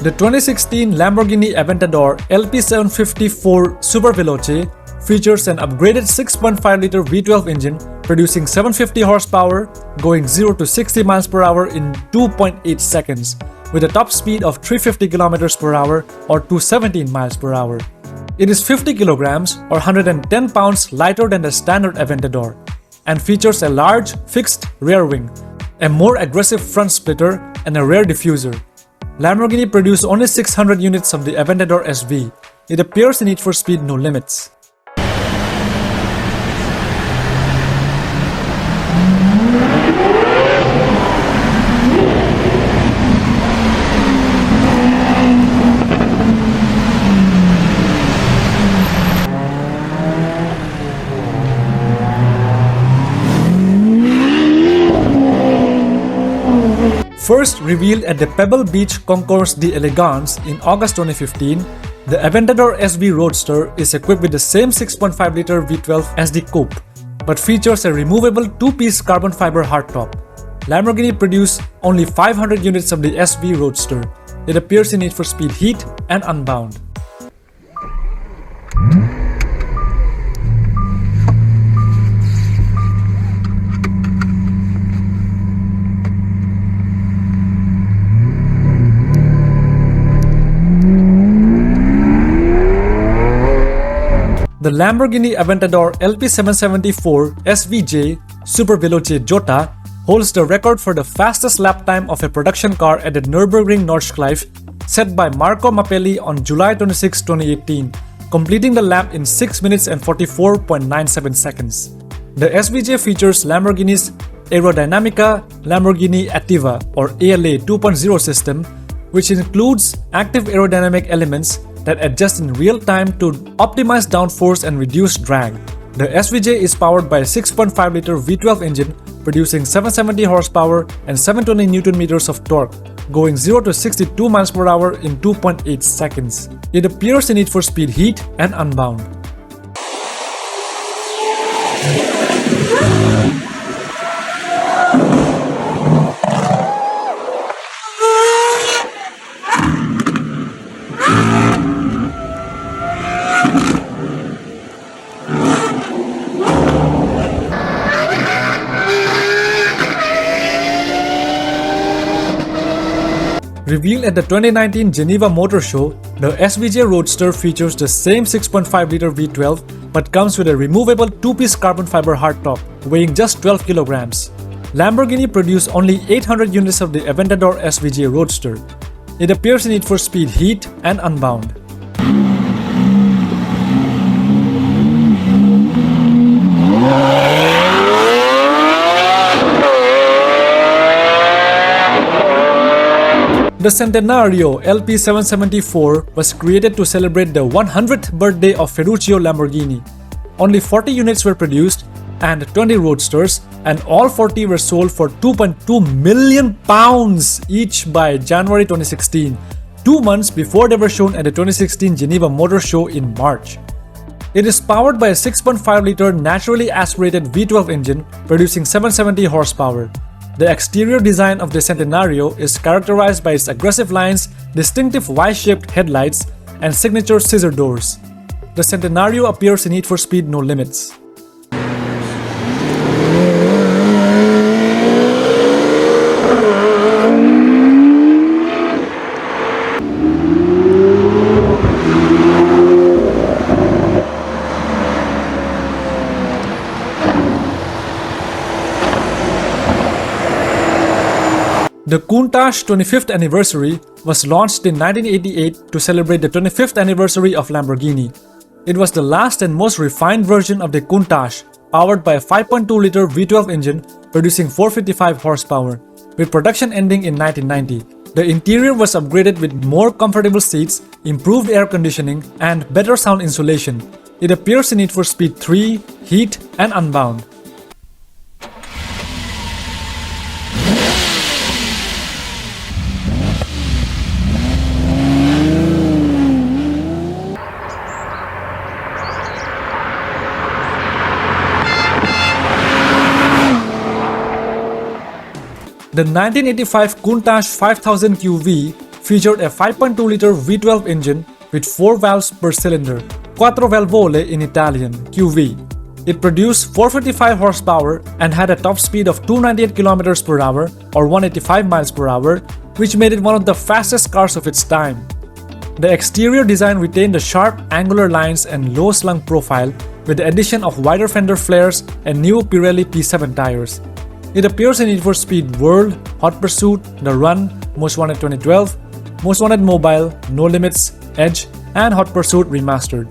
The 2016 Lamborghini Aventador LP754 Super Veloce features an upgraded 6.5-liter V12 engine producing 750 horsepower, going 0 to 60 miles per hour in 2.8 seconds, with a top speed of 350 kilometers per hour or 217 miles per hour. It is 50 kilograms or 110 pounds lighter than the standard Aventador and features a large fixed rear wing, a more aggressive front splitter, and a rear diffuser. Lamborghini produced only 600 units of the Aventador SV. It appears in Need for Speed No Limits. First revealed at the Pebble Beach Concours d'Elegance in August 2015, the Aventador SV Roadster is equipped with the same 6.5-liter V12 as the coupe, but features a removable 2-piece carbon fiber hardtop. Lamborghini produced only 500 units of the SV Roadster. It appears in Need for Speed Heat and Unbound. The Lamborghini Aventador LP774 SVJ Super Veloce Jota holds the record for the fastest lap time of a production car at the Nürburgring Nordschleife, set by Marco Mappelli on July 26, 2018, completing the lap in 6 minutes and 44.97 seconds. The SVJ features Lamborghini's Aerodynamica Lamborghini Attiva or ALA 2.0 system, which includes active aerodynamic elements that adjust in real time to optimize downforce and reduce drag. The SVJ is powered by a 6.5-liter V12 engine producing 770 horsepower and 720 Nm of torque. going 0 to 62 miles per hour in 2.8 seconds. It appears in Need for Speed Heat and Unbound. Revealed at the 2019 Geneva Motor Show, the SVJ Roadster features the same 6.5-liter V12 but comes with a removable two-piece carbon fiber hardtop, weighing just 12 kilograms. Lamborghini produced only 800 units of the Aventador SVJ Roadster. It appears in Need for Speed Heat and Unbound. The Centenario LP774 was created to celebrate the 100th birthday of Ferruccio Lamborghini. Only 40 units were produced and 20 roadsters, and all 40 were sold for £2.2 million each by January 2016, 2 months before they were shown at the 2016 Geneva Motor Show in March. It is powered by a 6.5-liter naturally aspirated V12 engine producing 770 horsepower. The exterior design of the Centenario is characterized by its aggressive lines, distinctive Y-shaped headlights, and signature scissor doors. The Centenario appears in Need for Speed No Limits. The Countach 25th anniversary was launched in 1988 to celebrate the 25th anniversary of Lamborghini. It was the last and most refined version of the Countach, powered by a 5.2-liter V12 engine producing 455 horsepower, with production ending in 1990. The interior was upgraded with more comfortable seats, improved air conditioning, and better sound insulation. It appears in Need for Speed 3, Heat, and Unbound. The 1985 Countach 5000 QV featured a 5.2-liter V12 engine with 4 valves per cylinder, quattro valvole in Italian, QV. It produced 455 horsepower and had a top speed of 298 km per hour or 185 miles per hour, which made it one of the fastest cars of its time. The exterior design retained the sharp angular lines and low slung profile with the addition of wider fender flares and new Pirelli P7 tires. It appears in Need for Speed World, Hot Pursuit, The Run, Most Wanted 2012, Most Wanted Mobile, No Limits, Edge, and Hot Pursuit Remastered.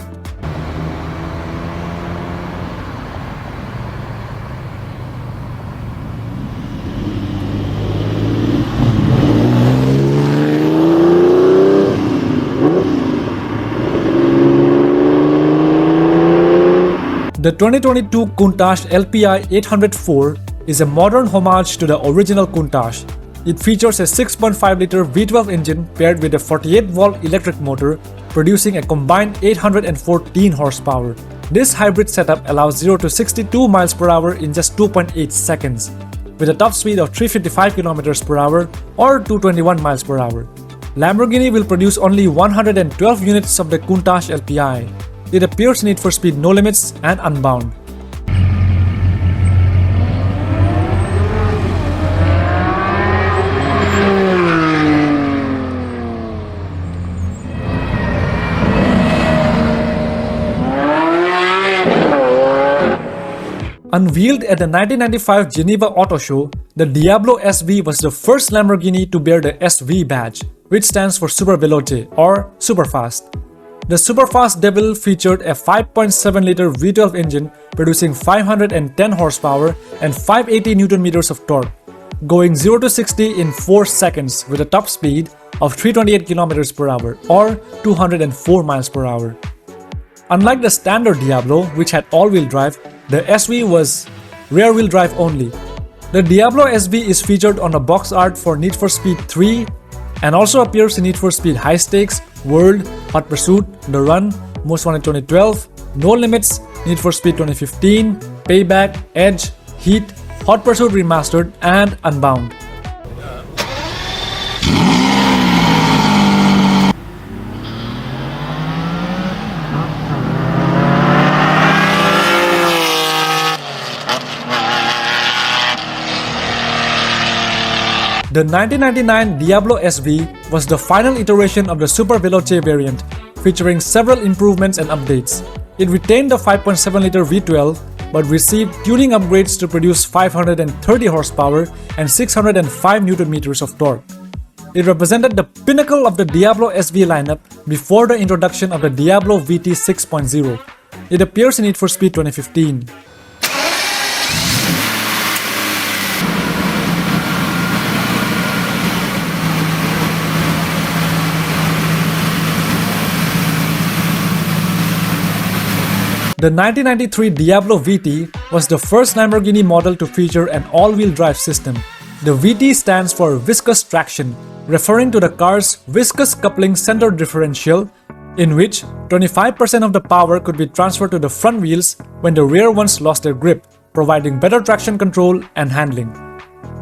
The 2022 Countach LPI 804 is a modern homage to the original Countach. It features a 6.5-liter V12 engine paired with a 48-volt electric motor, producing a combined 814 horsepower. This hybrid setup allows 0 to 62 miles per hour in just 2.8 seconds, with a top speed of 355 km per hour or 221 miles per hour. Lamborghini will produce only 112 units of the Countach LPI. It appears in Need for Speed No Limits and Unbound. Unveiled at the 1995 Geneva Auto Show, the Diablo SV was the first Lamborghini to bear the SV badge, which stands for Super Veloce or Superfast. The Superfast Devil featured a 5.7-liter V12 engine producing 510 horsepower and 580 Nm of torque, going 0 to 60 in 4 seconds with a top speed of 328 km per hour or 204 miles per hour. Unlike the standard Diablo, which had all-wheel drive, the SV was rear-wheel drive only. The Diablo SV is featured on a box art for Need for Speed 3, and also appears in Need for Speed High Stakes, World, Hot Pursuit, The Run, Most Wanted 2012, No Limits, Need for Speed 2015, Payback, Edge, Heat, Hot Pursuit Remastered, and Unbound. The 1999 Diablo SV was the final iteration of the Super Veloce variant, featuring several improvements and updates. It retained the 5.7-liter V12, but received tuning upgrades to produce 530 horsepower and 605 Nm of torque. It represented the pinnacle of the Diablo SV lineup before the introduction of the Diablo VT 6.0. It appears in Need for Speed 2015. The 1993 Diablo VT was the first Lamborghini model to feature an all-wheel drive system. The VT stands for viscous traction, referring to the car's viscous coupling center differential, in which 25% of the power could be transferred to the front wheels when the rear ones lost their grip, providing better traction control and handling.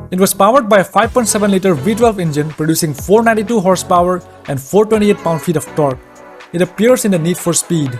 It was powered by a 5.7-liter V12 engine producing 492 horsepower and 428 pound-feet of torque. It appears in the Need for Speed.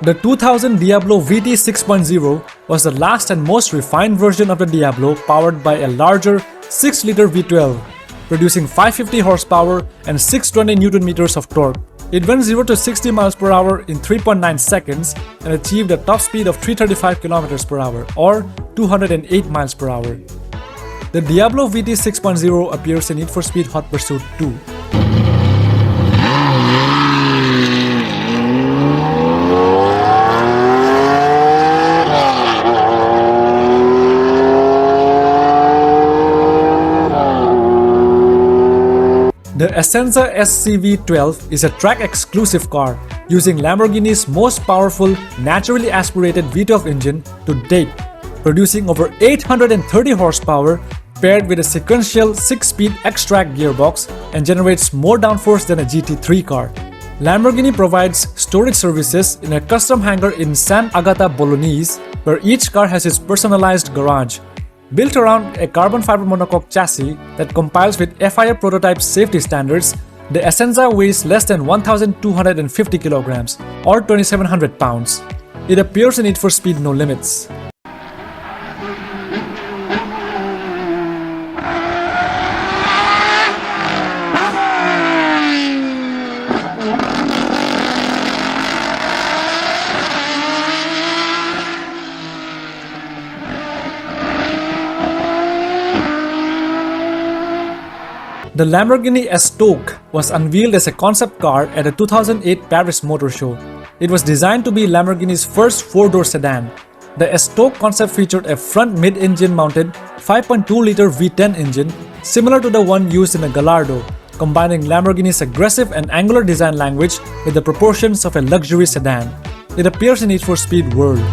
The 2000 Diablo VT 6.0 was the last and most refined version of the Diablo, powered by a larger 6-liter V12, producing 550 horsepower and 620 Nm of torque. It went 0 to 60 miles per hour in 3.9 seconds and achieved a top speed of 335 km per hour or 208 miles per hour. The Diablo VT 6.0 appears in Need for Speed Hot Pursuit 2. The Essenza SCV12 is a track-exclusive car using Lamborghini's most powerful, naturally aspirated V12 engine to date, producing over 830 horsepower paired with a sequential 6-speed X-Track gearbox and generates more downforce than a GT3 car. Lamborghini provides storage services in a custom hangar in San Agata Bolognese, where each car has its personalized garage. Built around a carbon fiber monocoque chassis that compiles with FIA prototype safety standards, the Essenza weighs less than 1,250 kilograms or 2,700 pounds. It appears in Need for Speed No Limits. The Lamborghini Estoque was unveiled as a concept car at the 2008 Paris Motor Show. It was designed to be Lamborghini's first 4-door sedan. The Estoque concept featured a front mid-engine mounted 5.2-liter V10 engine similar to the one used in the Gallardo, combining Lamborghini's aggressive and angular design language with the proportions of a luxury sedan. It appears in Need for Speed World.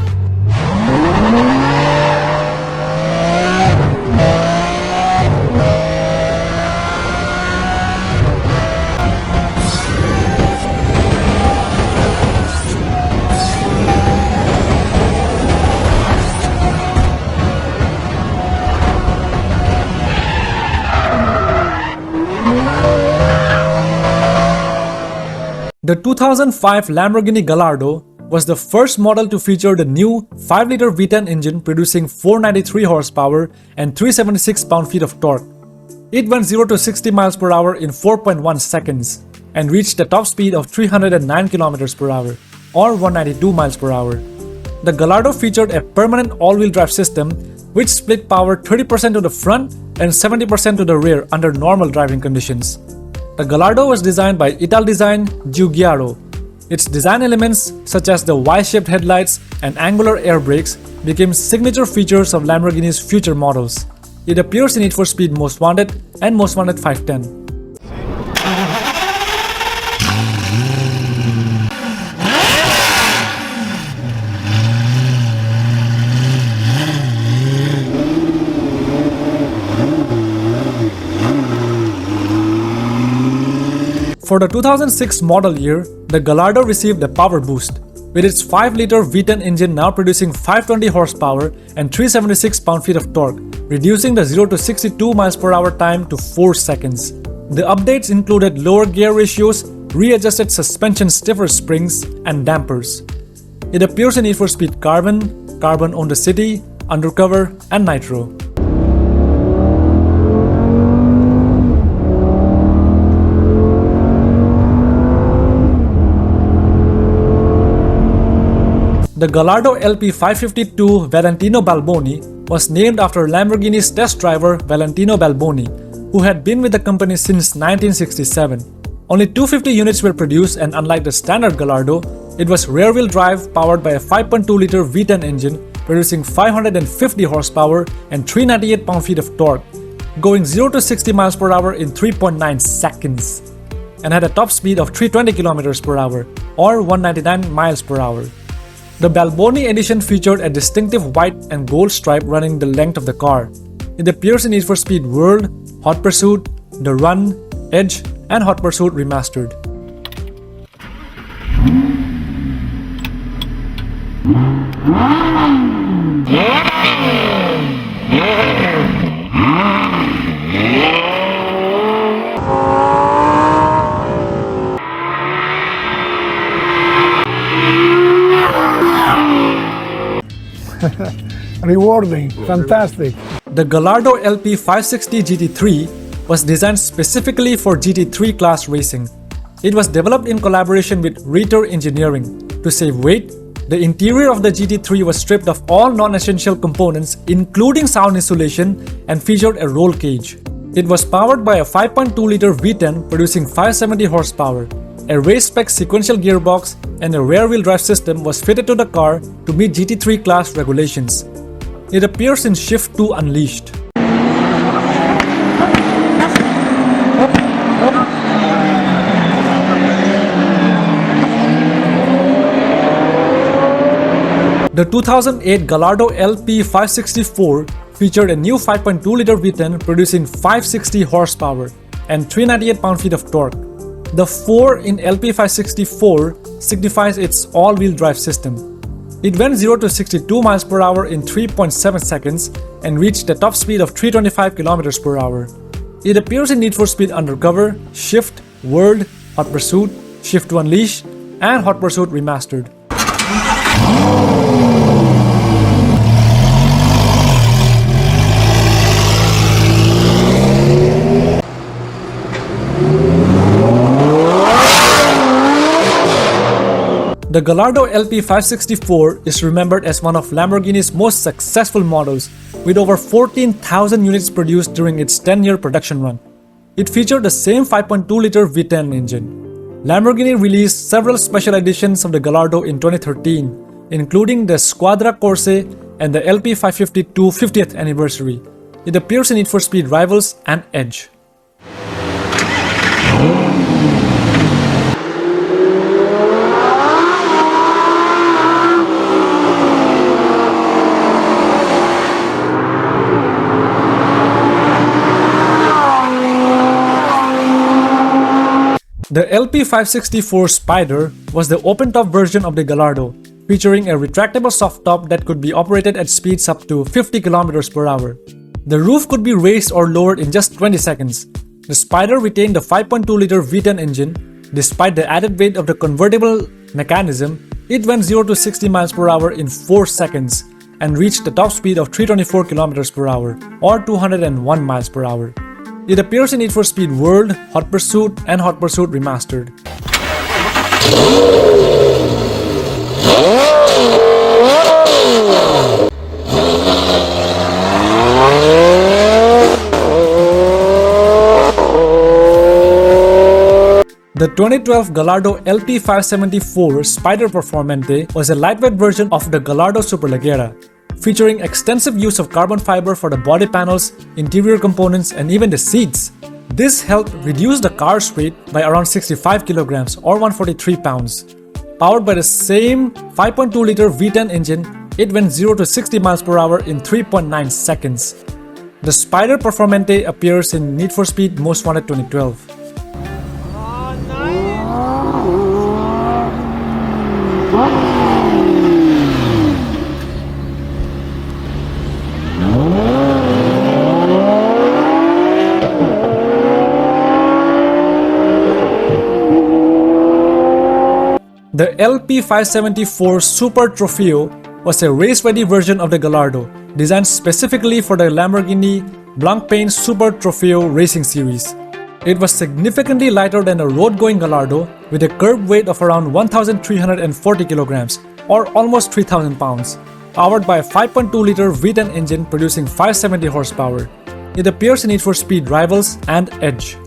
The 2005 Lamborghini Gallardo was the first model to feature the new 5-liter V10 engine producing 493 horsepower and 376 pound-feet of torque. It went 0 to 60 miles per hour in 4.1 seconds and reached a top speed of 309 km per hour or 192 miles per hour. The Gallardo featured a permanent all-wheel drive system which split power 30% to the front and 70% to the rear under normal driving conditions. The Gallardo was designed by Italdesign Giugiaro. Its design elements, such as the Y-shaped headlights and angular air brakes, became signature features of Lamborghini's future models. It appears in Need for Speed Most Wanted and Most Wanted 510. For the 2006 model year, the Gallardo received a power boost, with its 5-liter V10 engine now producing 520 horsepower and 376 pound-feet of torque, reducing the 0 to 62 miles per hour time to 4 seconds. The updates included lower gear ratios, readjusted suspension stiffer springs, and dampers. It appears in Need for Speed Carbon, Carbon on the City, Undercover, and Nitro. The Gallardo LP552 Valentino Balboni was named after Lamborghini's test driver Valentino Balboni, who had been with the company since 1967. Only 250 units were produced, and unlike the standard Gallardo, it was rear-wheel drive powered by a 5.2-liter V10 engine producing 550 horsepower and 398 pound-feet of torque, going 0 to 60 miles per hour in 3.9 seconds, and had a top speed of 320 kilometers per hour or 199 miles per hour. The Balboni edition featured a distinctive white and gold stripe running the length of the car. It appears in Need for Speed World, Hot Pursuit, The Run, Edge, and Hot Pursuit Remastered. Rewarding, fantastic. The Gallardo LP560 GT3 was designed specifically for GT3 class racing. It was developed in collaboration with Ritter Engineering. To save weight, the interior of the GT3 was stripped of all non-essential components, including sound insulation, and featured a roll cage. It was powered by a 5.2-liter V10 producing 570 horsepower. A race-spec sequential gearbox and a rear-wheel drive system was fitted to the car to meet GT3 class regulations. It appears in Shift 2 Unleashed. The 2008 Gallardo LP564 featured a new 5.2-liter V10 producing 560 horsepower and 398 pound-feet of torque. The 4 in LP564 signifies its all-wheel drive system. It went 0 to 62 miles per hour in 3.7 seconds and reached a top speed of 325 kilometers per hour. It appears in Need for Speed Undercover, Shift, World, Hot Pursuit, Shift to Unleash, and Hot Pursuit Remastered. The Gallardo LP564 is remembered as one of Lamborghini's most successful models, with over 14,000 units produced during its 10-year production run. It featured the same 5.2-liter V10 engine. Lamborghini released several special editions of the Gallardo in 2013, including the Squadra Corse and the LP552 50th anniversary. It appears in Need for Speed Rivals and Edge. The LP564 Spider was the open-top version of the Gallardo, featuring a retractable soft top that could be operated at speeds up to 50 km per hour. The roof could be raised or lowered in just 20 seconds. The Spider retained the 5.2-liter V10 engine. Despite the added weight of the convertible mechanism, it went 0 to 60 miles per hour in 4 seconds and reached the top speed of 324 km per hour or 201 miles per hour. It appears in Need for Speed World, Hot Pursuit, and Hot Pursuit Remastered. The 2012 Gallardo LP574 Spider Performante was a lightweight version of the Gallardo Superleggera, featuring extensive use of carbon fiber for the body panels, interior components, and even the seats. This helped reduce the car's weight by around 65 kilograms or 143 pounds. Powered by the same 5.2-liter V10 engine, it went 0 to 60 miles per hour in 3.9 seconds. The Spider Performante appears in Need for Speed Most Wanted 2012. The LP574 Super Trofeo was a race-ready version of the Gallardo, designed specifically for the Lamborghini Blancpain Super Trofeo racing series. It was significantly lighter than the road-going Gallardo, with a curb weight of around 1,340 kilograms, or almost 3,000 pounds, powered by a 5.2-liter V10 engine producing 570 horsepower. It appears in Need for Speed Rivals and Edge.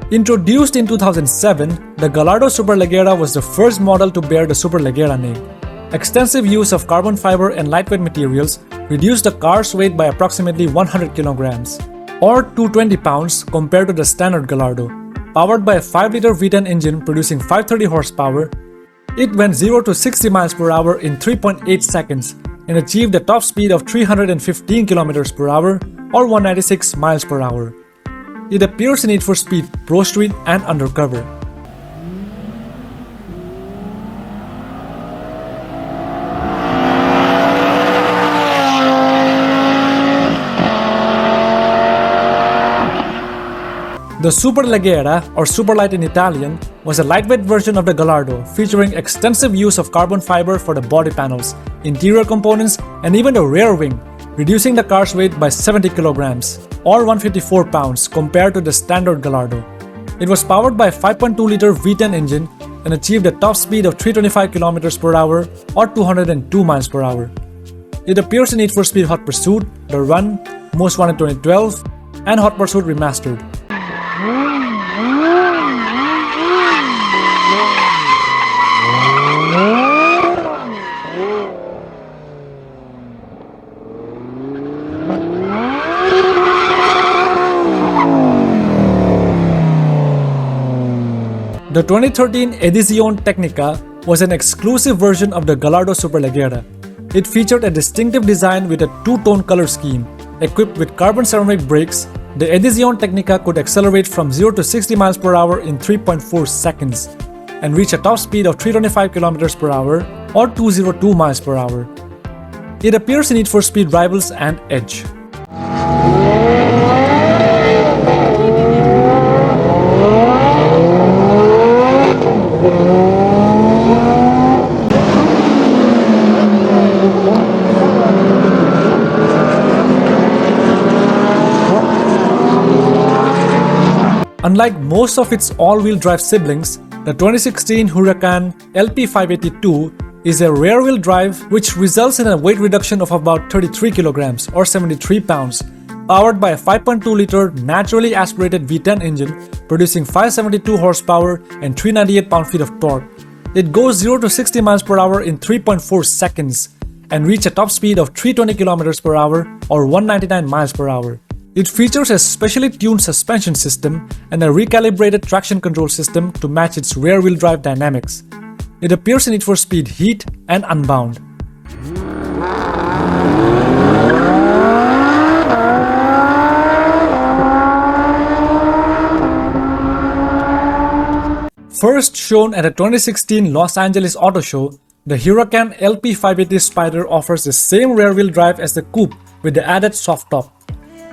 Introduced in 2007, the Gallardo Superleggera was the first model to bear the Superleggera name. Extensive use of carbon fiber and lightweight materials reduced the car's weight by approximately 100 kilograms, or 220 pounds compared to the standard Gallardo. Powered by a 5-liter V10 engine producing 530 horsepower, it went 0 to 60 miles per hour in 3.8 seconds and achieved a top speed of 315 kilometers per hour or 196 miles per hour. It appears in Need for Speed Pro Street and Undercover. The Superleggera, or Superlight in Italian, was a lightweight version of the Gallardo, featuring extensive use of carbon fiber for the body panels, interior components, and even the rear wing, reducing the car's weight by 70 kilograms, or 154 pounds compared to the standard Gallardo. It was powered by a 5.2-liter V10 engine and achieved a top speed of 325 kilometers per hour or 202 miles per hour. It appears in Need for Speed Hot Pursuit, The Run, Most Wanted 2012, and Hot Pursuit Remastered. The 2013 Edizione Tecnica was an exclusive version of the Gallardo Superleggera. It featured a distinctive design with a two-tone color scheme. Equipped with carbon ceramic brakes, the Edizione Tecnica could accelerate from 0 to 60 miles per hour in 3.4 seconds and reach a top speed of 325 kilometers per hour or 202 miles per hour. It appears in Need for Speed Rivals and Edge. Unlike most of its all-wheel drive siblings, the 2016 Huracan LP582 is a rear-wheel drive which results in a weight reduction of about 33 kilograms or 73 pounds, powered by a 5.2-liter naturally aspirated V10 engine producing 572 horsepower and 398 pound-feet of torque. It goes 0 to 60 miles per hour in 3.4 seconds and reach a top speed of 320 kilometers per hour or 199 miles per hour. It features a specially tuned suspension system and a recalibrated traction control system to match its rear-wheel drive dynamics. It appears in Need for Speed Heat and Unbound. First shown at the 2016 Los Angeles Auto Show, the Huracan LP580 Spider offers the same rear-wheel drive as the coupe with the added soft top.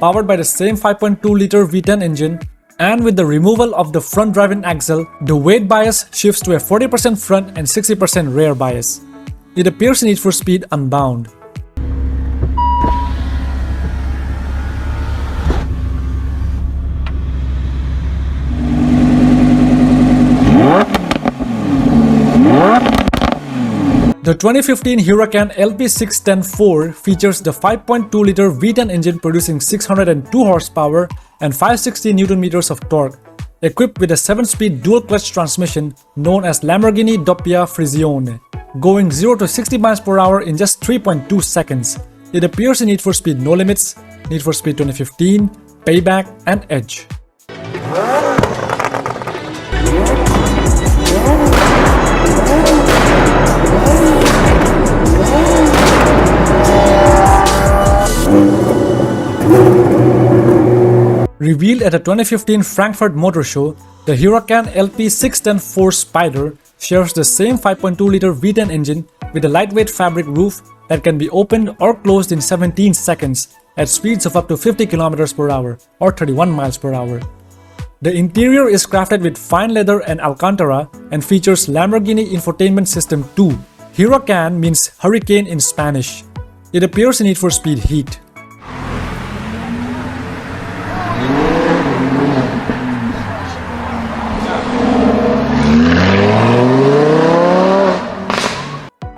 Powered by the same 5.2-liter V10 engine, and with the removal of the front driving axle, the weight bias shifts to a 40% front and 60% rear bias. It appears in Need for Speed Unbound. The 2015 Huracan LP610-4 features the 5.2-liter V10 engine producing 602 horsepower and 560 Nm of torque, equipped with a 7-speed dual-clutch transmission known as Lamborghini Doppia Frizione, going 0 to 60 miles per hour in just 3.2 seconds. It appears in Need for Speed No Limits, Need for Speed 2015, Payback, and Edge. Revealed at the 2015 Frankfurt Motor Show, the Huracan LP610-4 Spider shares the same 5.2-liter V10 engine with a lightweight fabric roof that can be opened or closed in 17 seconds at speeds of up to 50 km per hour or 31 miles per hour. The interior is crafted with fine leather and Alcantara and features Lamborghini Infotainment System 2. Huracan means hurricane in Spanish. It appears in Need for Speed Heat.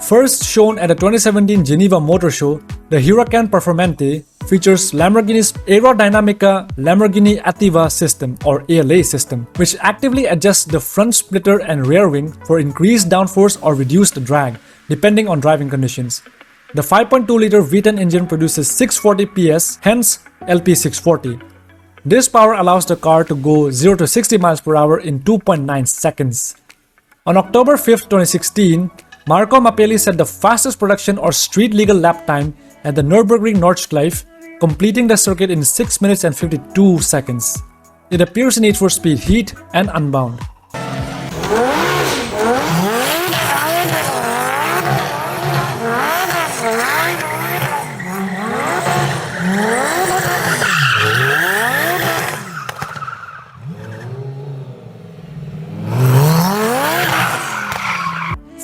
First shown at the 2017 Geneva Motor Show, the Huracan Performante features Lamborghini's Aerodynamica Lamborghini Attiva system or ALA system, which actively adjusts the front splitter and rear wing for increased downforce or reduced drag, depending on driving conditions. The 5.2-liter V10 engine produces 640 PS, hence LP640. This power allows the car to go 0 to 60 miles per hour in 2.9 seconds. On October 5, 2016, Marco Mappelli set the fastest production or street legal lap time at the Nürburgring Nordschleife, completing the circuit in 6 minutes and 52 seconds. It appears in Need for Speed Heat and Unbound.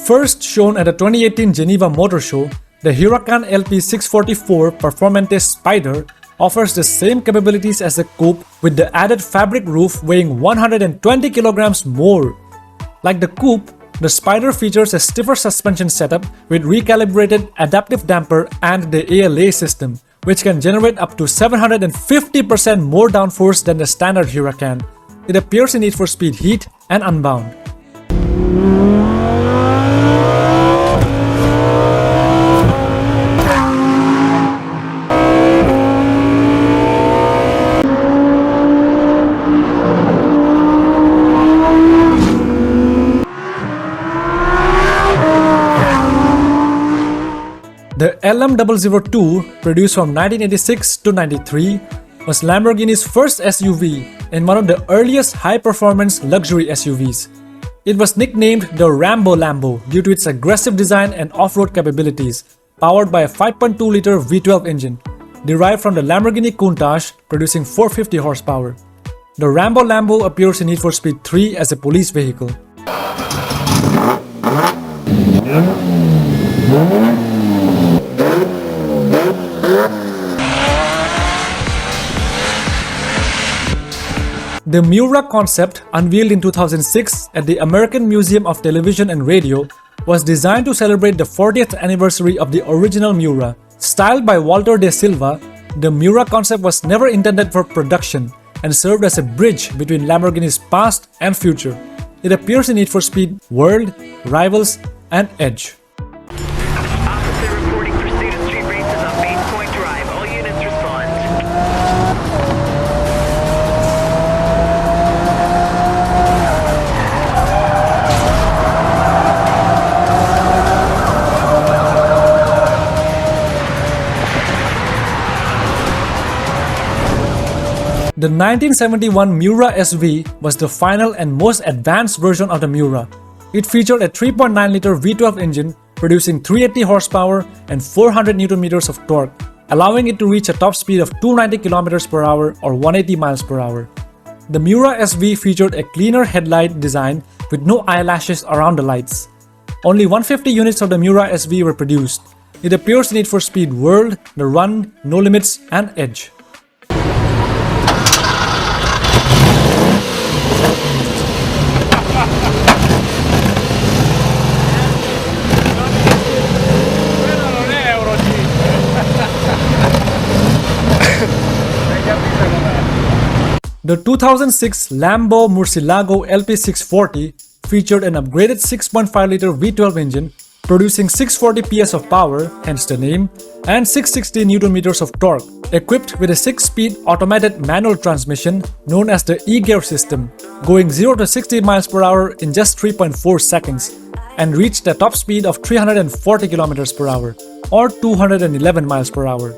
First shown at the 2018 Geneva Motor Show, the Huracan LP644 Performante Spider offers the same capabilities as the coupe with the added fabric roof weighing 120 kilograms more. Like the coupe, the Spider features a stiffer suspension setup with recalibrated adaptive damper and the ALA system, which can generate up to 750% more downforce than the standard Huracan. It appears in Need for Speed Heat and Unbound. The LM002, produced from 1986 to 93, was Lamborghini's first SUV and one of the earliest high-performance luxury SUVs. It was nicknamed the Rambo Lambo due to its aggressive design and off-road capabilities, powered by a 5.2-liter V12 engine, derived from the Lamborghini Countach, producing 450 horsepower. The Rambo Lambo appears in Need for Speed 3 as a police vehicle. The Miura concept, unveiled in 2006 at the American Museum of Television and Radio, was designed to celebrate the 40th anniversary of the original Miura. Styled by Walter de Silva, the Miura concept was never intended for production and served as a bridge between Lamborghini's past and future. It appears in Need for Speed World, Rivals, and Edge. Officer reporting pursuit of street races on Base Point Drive. All units respond. The 1971 Miura SV was the final and most advanced version of the Miura. It featured a 3.9-liter V12 engine producing 380 horsepower and 400 Nm of torque, allowing it to reach a top speed of 290 km per hour or 180 miles per hour. The Miura SV featured a cleaner headlight design with no eyelashes around the lights. Only 150 units of the Miura SV were produced. It appears in Need for Speed World, The Run, No Limits, and Edge. The 2006 Lambo Murcielago LP640 featured an upgraded 6.5-liter V12 engine producing 640 PS of power, hence the name, and 660 Nm of torque, equipped with a 6-speed automated manual transmission known as the e-gear system, going 0 to 60 miles per hour in just 3.4 seconds, and reached a top speed of 340 km per hour or 211 miles per hour.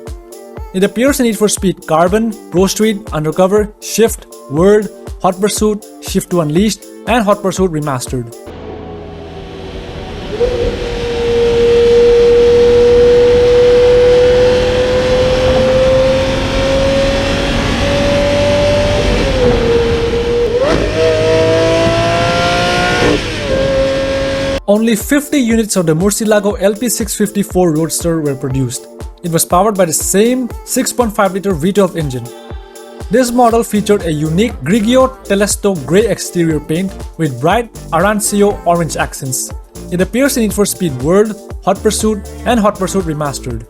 It appears in Need for Speed Carbon, Pro Street, Undercover, Shift, World, Hot Pursuit, Shift 2 Unleashed, and Hot Pursuit Remastered. Only 50 units of the Murcielago LP654 Roadster were produced. It was powered by the same 6.5-liter V12 engine. This model featured a unique Grigio Telesto grey exterior paint with bright Arancio orange accents. It appears in Need for Speed World, Hot Pursuit, and Hot Pursuit Remastered.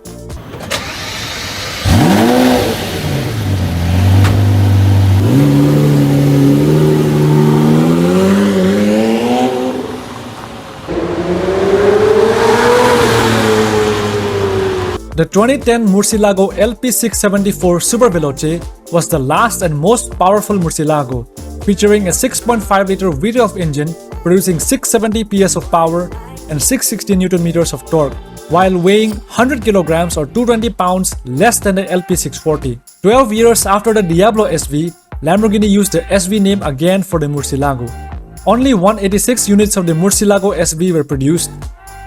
The 2010 Murcielago LP674 Super Veloce was the last and most powerful Murcielago, featuring a 6.5-liter V12 engine producing 670 PS of power and 660 Nm of torque, while weighing 100 kg or 220 pounds less than the LP640. 12 years after the Diablo SV, Lamborghini used the SV name again for the Murcielago. Only 186 units of the Murcielago SV were produced,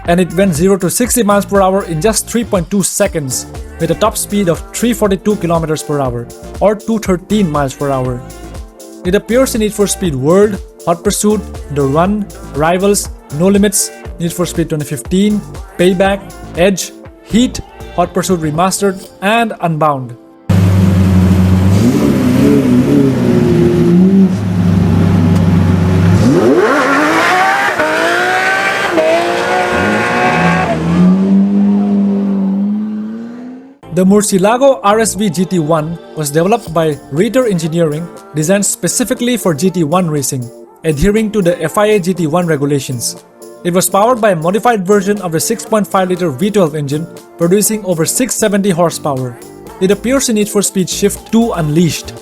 and it went 0 to 60 miles per hour in just 3.2 seconds with a top speed of 342 km per hour or 213 miles per hour. It appears in Need for Speed World, Hot Pursuit, The Run, Rivals, No Limits, Need for Speed 2015, Payback, Edge, Heat, Hot Pursuit Remastered, and Unbound. The Murcielago RSV GT1 was developed by Ritter Engineering, designed specifically for GT1 racing, adhering to the FIA GT1 regulations. It was powered by a modified version of the 6.5-liter V12 engine, producing over 670 horsepower. It appears in Need for Speed Shift 2 Unleashed.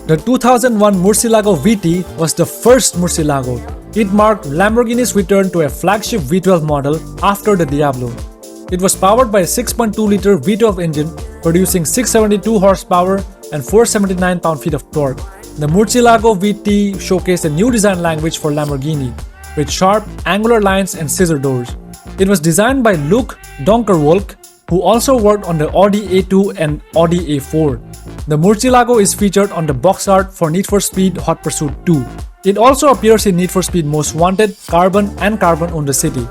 The 2001 Murcielago VT was the first Murcielago. It marked Lamborghini's return to a flagship V12 model after the Diablo. It was powered by a 6.2-liter V12 engine, producing 672 horsepower and 479 pound-feet of torque. The Murcielago VT showcased a new design language for Lamborghini, with sharp, angular lines and scissor doors. It was designed by Luc Donkerwolke, who also worked on the Audi A2 and Audi A4. The Murcielago is featured on the box art for Need for Speed Hot Pursuit 2. It also appears in Need for Speed Most Wanted, Carbon, and Carbon on the City.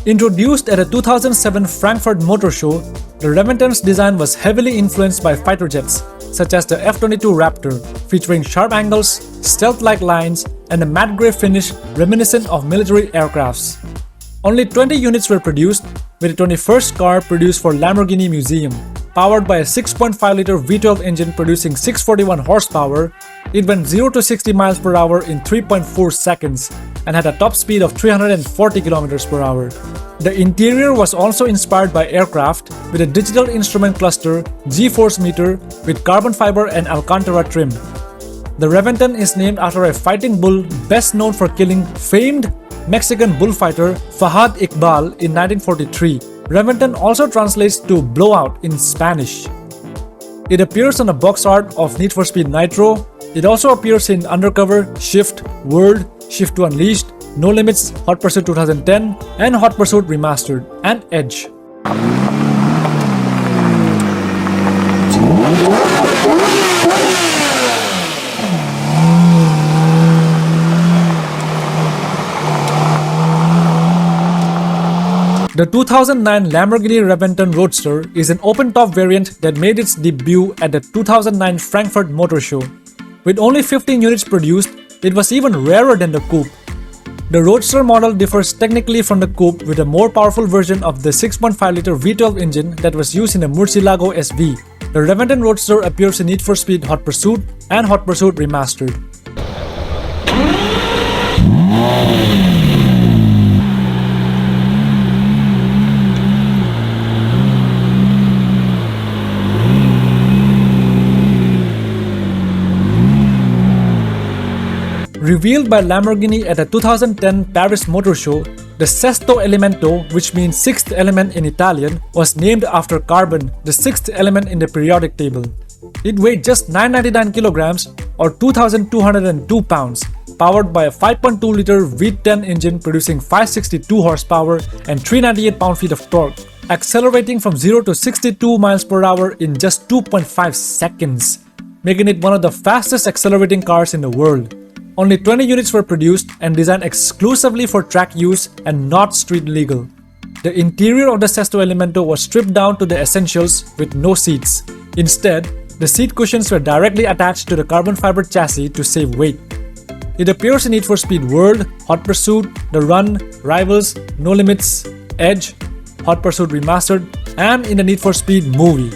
Introduced at the 2007 Frankfurt Motor Show, the Reventon's design was heavily influenced by fighter jets, such as the F-22 Raptor, featuring sharp angles, stealth-like lines, and a matte grey finish reminiscent of military aircrafts. Only 20 units were produced, with the 21st car produced for Lamborghini Museum. Powered by a 6.5-liter V12 engine producing 641 horsepower, it went 0 to 60 miles per hour in 3.4 seconds and had a top speed of 340 km per hour. The interior was also inspired by aircraft, with a digital instrument cluster, G-force meter with carbon fiber and Alcantara trim. The Reventon is named after a fighting bull best known for killing famed Mexican bullfighter Fahad Iqbal in 1943. Reventon also translates to blowout in Spanish. It appears on the box art of Need for Speed Nitro. It also appears in Undercover, Shift, World, Shift 2 Unleashed, No Limits, Hot Pursuit 2010, and Hot Pursuit Remastered, and Edge. The 2009 Lamborghini Reventon Roadster is an open-top variant that made its debut at the 2009 Frankfurt Motor Show. With only 15 units produced, it was even rarer than the coupe. The Roadster model differs technically from the Coupe with a more powerful version of the 6.5-liter V12 engine that was used in the Murcielago SV. The Revenant Roadster appears in Need for Speed Hot Pursuit and Hot Pursuit Remastered. Revealed by Lamborghini at the 2010 Paris Motor Show, the Sesto Elemento, which means sixth element in Italian, was named after carbon, the sixth element in the periodic table. It weighed just 999 kilograms or 2,202 pounds, powered by a 5.2-liter V10 engine producing 562 horsepower and 398 pound-feet of torque, accelerating from 0 to 62 miles per hour in just 2.5 seconds, making it one of the fastest accelerating cars in the world. Only 20 units were produced and designed exclusively for track use and not street legal. The interior of the Sesto Elemento was stripped down to the essentials with no seats. Instead, the seat cushions were directly attached to the carbon fiber chassis to save weight. It appears in Need for Speed World, Hot Pursuit, The Run, Rivals, No Limits, Edge, Hot Pursuit Remastered, and in the Need for Speed movie.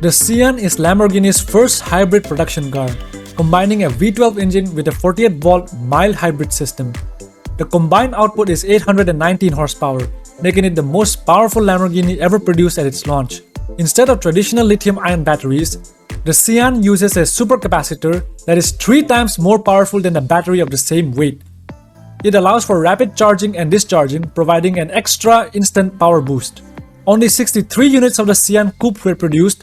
The Sian is Lamborghini's first hybrid production car, combining a V12 engine with a 48-volt mild hybrid system. The combined output is 819 horsepower, making it the most powerful Lamborghini ever produced at its launch. Instead of traditional lithium-ion batteries, the Sian uses a supercapacitor that is 3 times more powerful than a battery of the same weight. It allows for rapid charging and discharging, providing an extra instant power boost. Only 63 units of the Sian Coupe were produced,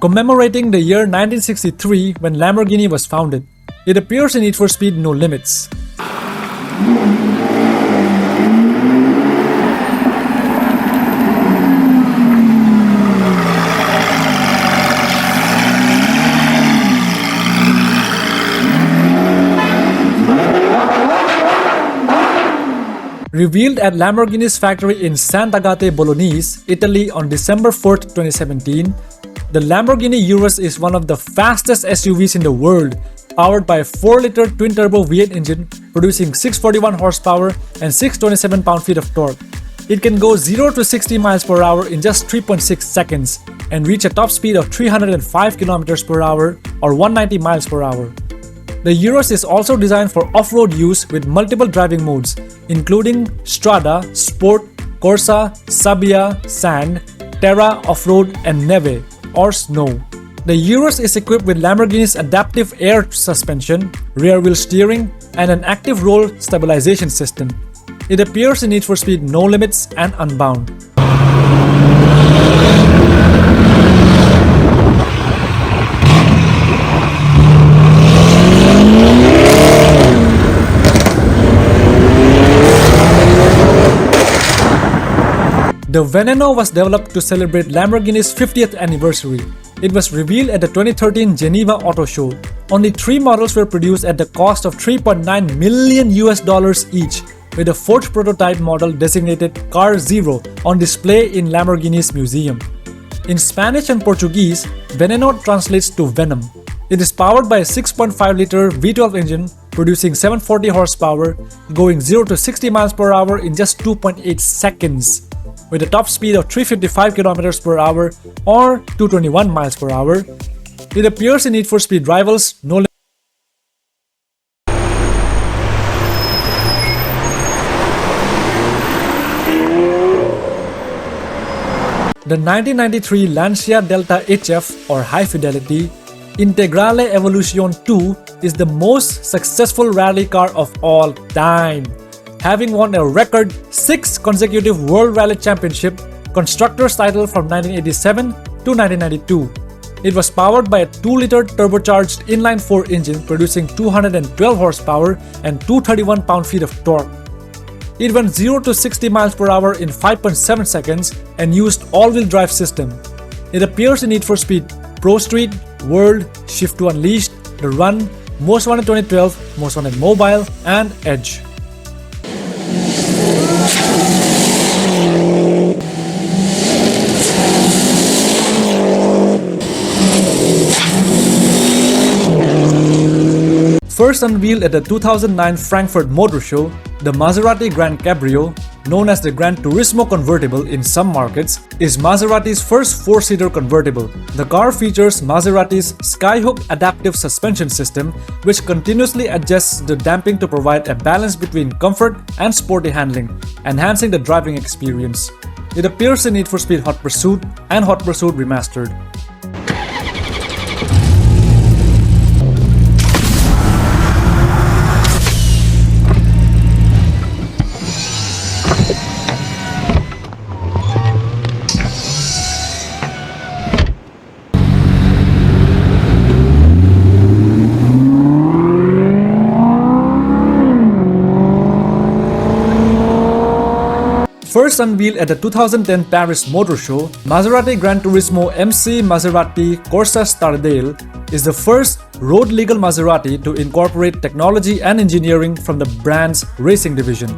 commemorating the year 1963 when Lamborghini was founded. It appears in Need for Speed No Limits. Revealed at Lamborghini's factory in Sant'Agate Bolognese, Italy on December 4, 2017, the Lamborghini Urus is one of the fastest SUVs in the world, powered by a 4-liter twin-turbo V8 engine producing 641 horsepower and 627 pound-feet of torque. It can go 0 to 60 miles per hour in just 3.6 seconds and reach a top speed of 305 kilometers per hour or 190 miles per hour. The Urus is also designed for off-road use with multiple driving modes, including Strada, Sport, Corsa, Sabbia, Sand, Terra Off-Road, and Neve, or Snow. The Urus is equipped with Lamborghini's adaptive air suspension, rear-wheel steering, and an active roll stabilization system. It appears in Need for Speed No Limits and Unbound. The Veneno was developed to celebrate Lamborghini's 50th anniversary. It was revealed at the 2013 Geneva Auto Show. Only 3 models were produced at the cost of $3.9 million each, with a forged prototype model designated Car Zero on display in Lamborghini's museum. In Spanish and Portuguese, Veneno translates to Venom. It is powered by a 6.5-liter V12 engine producing 740 horsepower, going 0 to 60 miles per hour in just 2.8 seconds. With a top speed of 355 km per hour or 221 miles per hour. It appears in Need for Speed Rivals, No Limits. The 1993 Lancia Delta HF or High Fidelity Integrale Evolution 2 is the most successful rally car of all time, having won a record 6 consecutive World Rally Championship Constructors title from 1987 to 1992. It was powered by a 2-liter turbocharged inline-4 engine producing 212 horsepower and 231 pound-feet of torque. It went 0 to 60 miles per hour in 5.7 seconds and used all-wheel drive system. It appears in Need for Speed Pro Street, World, Shift to Unleashed, The Run, Most Wanted 2012, Most Wanted Mobile, and Edge. First unveiled at the 2009 Frankfurt Motor Show, the Maserati Gran Cabrio, known as the Gran Turismo convertible in some markets, is Maserati's first 4-seater convertible. The car features Maserati's Skyhook adaptive suspension system, which continuously adjusts the damping to provide a balance between comfort and sporty handling, enhancing the driving experience. It appears in Need for Speed Hot Pursuit and Hot Pursuit Remastered. First unveiled at the 2010 Paris Motor Show, Maserati Gran Turismo MC Maserati Corsa Stradale is the first road-legal Maserati to incorporate technology and engineering from the brand's racing division.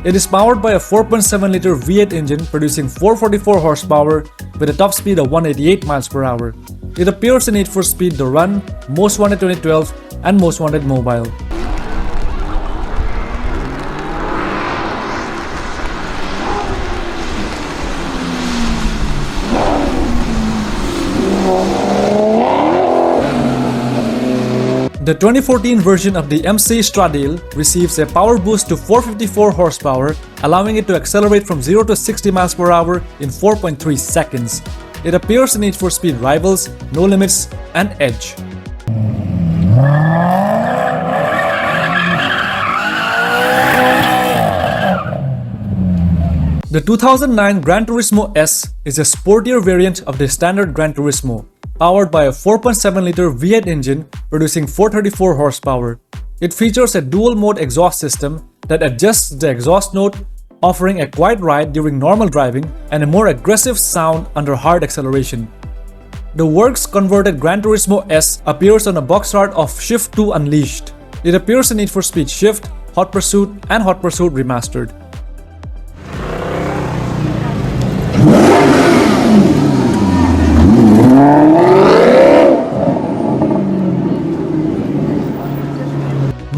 It is powered by a 4.7-liter V8 engine producing 444 horsepower with a top speed of 188 miles per hour. It appears in Need for Speed The Run, Most Wanted 2012, and Most Wanted Mobile. The 2014 version of the MC Stradale receives a power boost to 454 horsepower, allowing it to accelerate from 0 to 60 miles per hour in 4.3 seconds. It appears in Need for Speed Rivals, No Limits, and Edge. The 2009 Gran Turismo S is a sportier variant of the standard Gran Turismo, powered by a 4.7-liter V8 engine producing 434 horsepower. It features a dual-mode exhaust system that adjusts the exhaust note, offering a quiet ride during normal driving and a more aggressive sound under hard acceleration. The works converted Gran Turismo S appears on a box art of Shift 2 Unleashed. It appears in Need for Speed Shift, Hot Pursuit, and Hot Pursuit Remastered.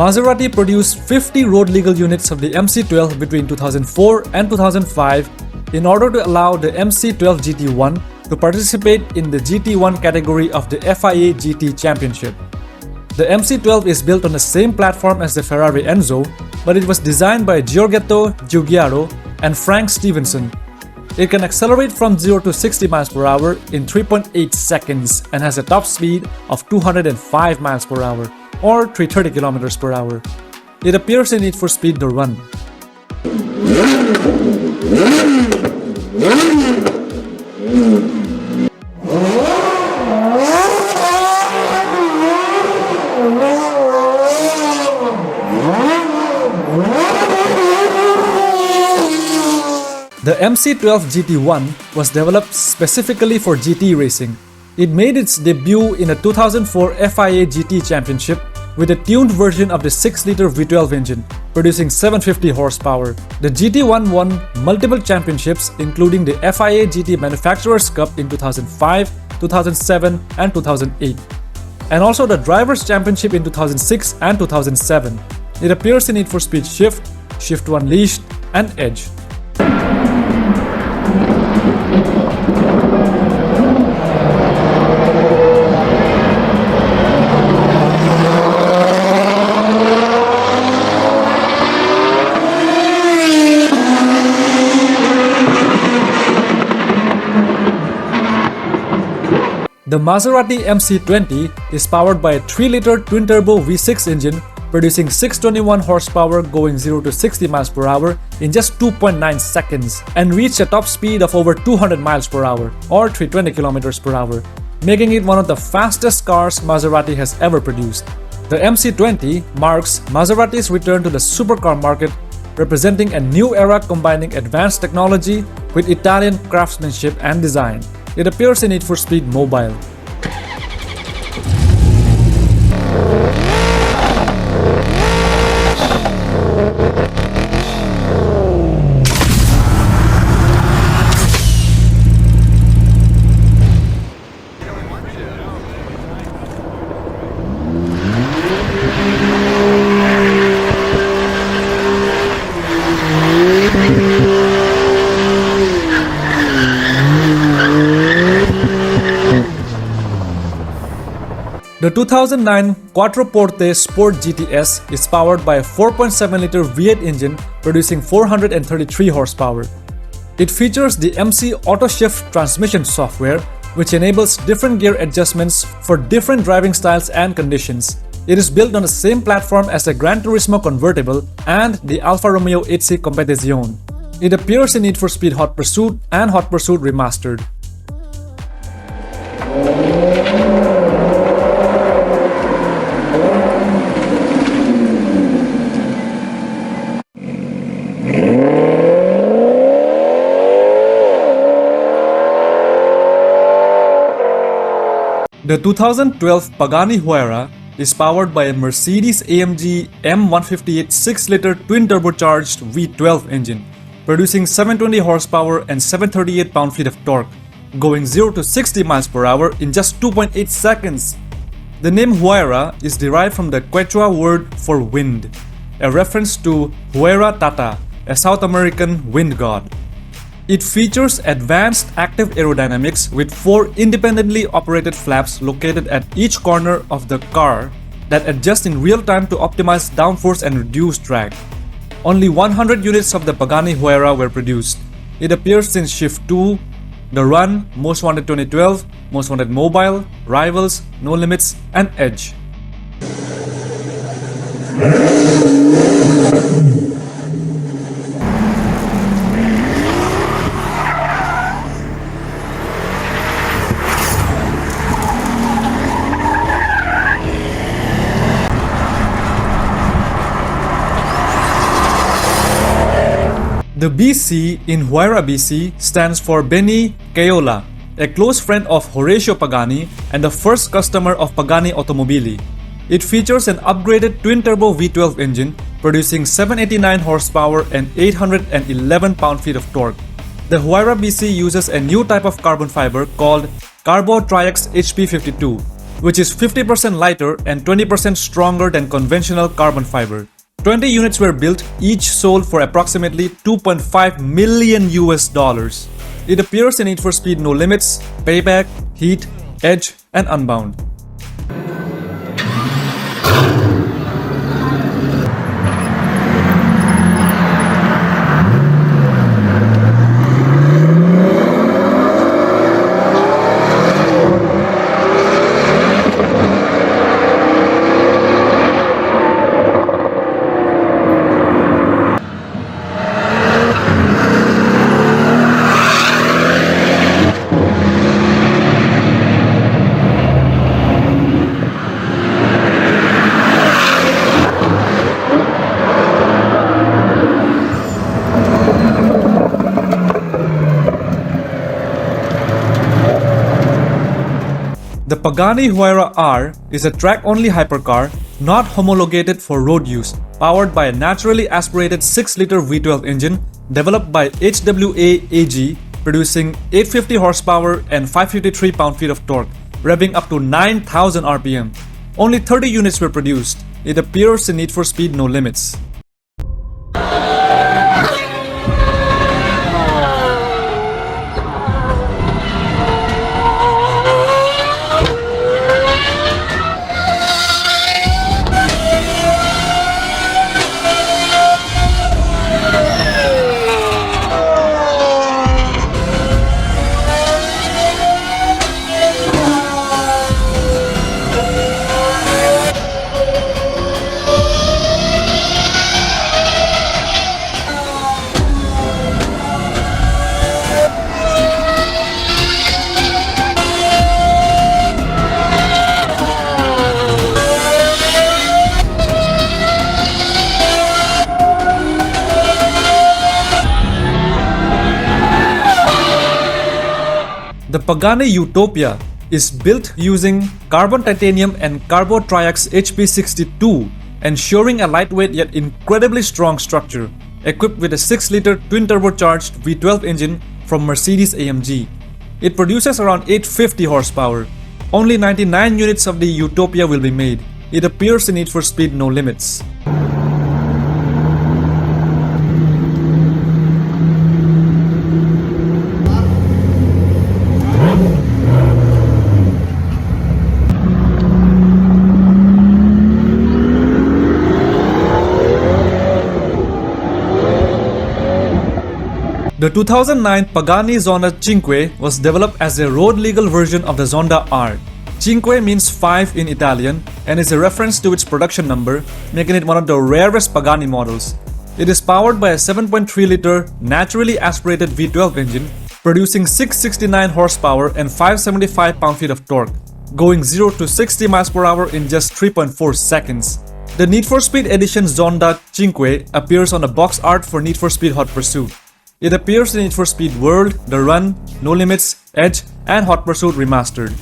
Maserati produced 50 road-legal units of the MC12 between 2004 and 2005 in order to allow the MC12 GT1 to participate in the GT1 category of the FIA GT Championship. The MC12 is built on the same platform as the Ferrari Enzo, but it was designed by Giorgetto Giugiaro and Frank Stevenson. It can accelerate from 0 to 60 miles per hour in 3.8 seconds and has a top speed of 205 miles per hour, or 330 kilometers per hour. It appears in Need for Speed The Run. The MC12 GT1 was developed specifically for GT racing. It made its debut in the 2004 FIA GT Championship with a tuned version of the 6-liter V12 engine, producing 750 horsepower. The GT1 won multiple championships, including the FIA GT Manufacturers' Cup in 2005, 2007, and 2008, and also the Drivers' Championship in 2006 and 2007. It appears in Need for Speed Shift, Shift 2 Unleashed, and Edge. The Maserati MC20 is powered by a 3-liter twin-turbo V6 engine producing 621 horsepower going 0 to 60 miles per hour in just 2.9 seconds and reached a top speed of over 200 miles per hour or 320 kilometers per hour, making it one of the fastest cars Maserati has ever produced. The MC20 marks Maserati's return to the supercar market, representing a new era combining advanced technology with Italian craftsmanship and design. It appears in Need for Speed Mobile. The 2009 Quattroporte Sport GTS is powered by a 4.7-liter V8 engine producing 433 horsepower. It features the MC AutoShift transmission software, which enables different gear adjustments for different driving styles and conditions. It is built on the same platform as the Gran Turismo convertible and the Alfa Romeo 8C Competizione. It appears in Need for Speed Hot Pursuit and Hot Pursuit Remastered. The 2012 Pagani Huayra is powered by a Mercedes-AMG M158 6-liter twin-turbocharged V12 engine, producing 720 horsepower and 738 pound-feet of torque, going 0 to 60 miles per hour in just 2.8 seconds. The name Huayra is derived from the Quechua word for wind, a reference to Huayra Tata, a South American wind god. It features advanced active aerodynamics with 4 independently operated flaps located at each corner of the car that adjust in real time to optimize downforce and reduce drag. Only 100 units of the Pagani Huayra were produced. It appears in Shift 2, The Run, Most Wanted 2012, Most Wanted Mobile, Rivals, No Limits, and Edge. The BC in Huayra BC stands for Benny Cayola, a close friend of Horacio Pagani and the first customer of Pagani Automobili. It features an upgraded twin-turbo V12 engine producing 789 horsepower and 811 pound-feet of torque. The Huayra BC uses a new type of carbon fiber called Carbo Triax HP52, which is 50% lighter and 20% stronger than conventional carbon fiber. 20 units were built, each sold for approximately $2.5 million. It appears in Need for Speed No Limits, Payback, Heat, Edge, and Unbound. The Pagani Huayra R is a track-only hypercar not homologated for road use, powered by a naturally aspirated 6-liter V12 engine developed by HWA AG, producing 850 horsepower and 553 pound-feet of torque, revving up to 9,000 RPM. Only 30 units were produced. It appears in Need for Speed No Limits. The Pagani Utopia is built using carbon titanium and Carbo Triax HP62, ensuring a lightweight yet incredibly strong structure, equipped with a 6-liter twin-turbocharged V12 engine from Mercedes-AMG. It produces around 850 horsepower. Only 99 units of the Utopia will be made. It appears in Need for Speed No Limits. The 2009 Pagani Zonda Cinque was developed as a road-legal version of the Zonda R. Cinque means 5 in Italian and is a reference to its production number, making it one of the rarest Pagani models. It is powered by a 7.3-liter naturally aspirated V12 engine, producing 669 horsepower and 575 pound-feet of torque, going 0 to 60 miles per hour in just 3.4 seconds. The Need for Speed Edition Zonda Cinque appears on the box art for Need for Speed Hot Pursuit. It appears in Need for Speed World, The Run, No Limits, Edge, and Hot Pursuit Remastered.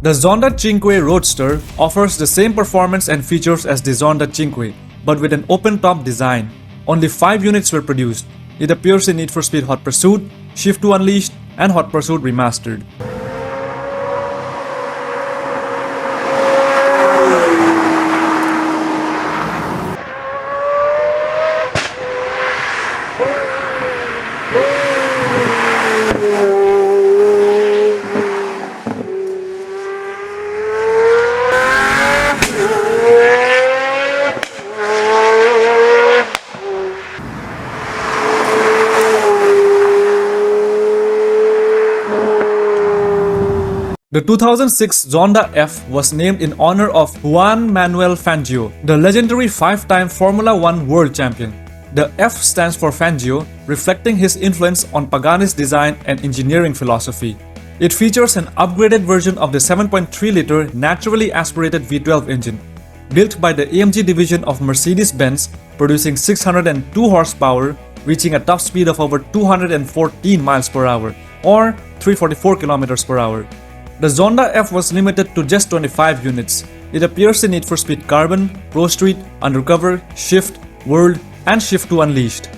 The Zonda Cinque Roadster offers the same performance and features as the Zonda Cinque, but with an open-top design. Only 5 units were produced. It appears in Need for Speed Hot Pursuit, Shift 2 Unleashed, and Hot Pursuit Remastered. The 2006 Zonda F was named in honor of Juan Manuel Fangio, the legendary 5-time Formula One world champion. The F stands for Fangio, reflecting his influence on Pagani's design and engineering philosophy. It features an upgraded version of the 7.3-liter naturally aspirated V12 engine, built by the AMG division of Mercedes-Benz, producing 602 horsepower, reaching a top speed of over 214 miles per hour, or 344 kilometers per hour. The Zonda F was limited to just 25 units. It appears in Need for Speed Carbon, Pro Street, Undercover, Shift, World, and Shift 2 Unleashed.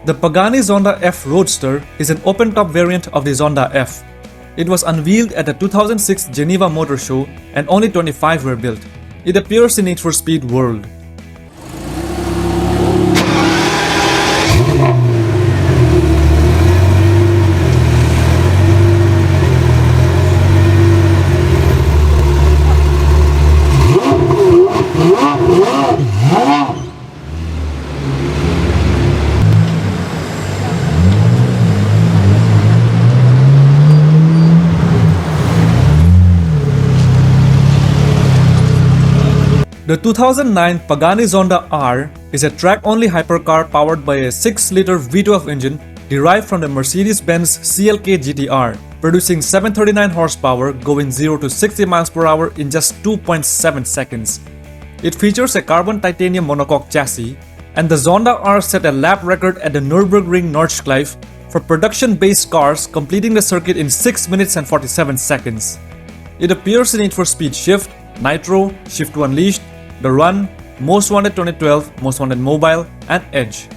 The Pagani Zonda F Roadster is an open-top variant of the Zonda F. It was unveiled at the 2006 Geneva Motor Show and only 25 were built. It appears in Need for Speed World. The 2009 Pagani Zonda R is a track-only hypercar powered by a 6-liter V12 engine derived from the Mercedes-Benz CLK GTR, producing 739 horsepower, going 0 to 60 miles per hour in just 2.7 seconds. It features a carbon titanium monocoque chassis, and the Zonda R set a lap record at the Nürburgring Nordschleife for production-based cars, completing the circuit in 6 minutes and 47 seconds. It appears in Need for Speed Shift, Nitro, Shift 2 Unleashed, The Run, Most Wanted 2012, Most Wanted Mobile, and Edge.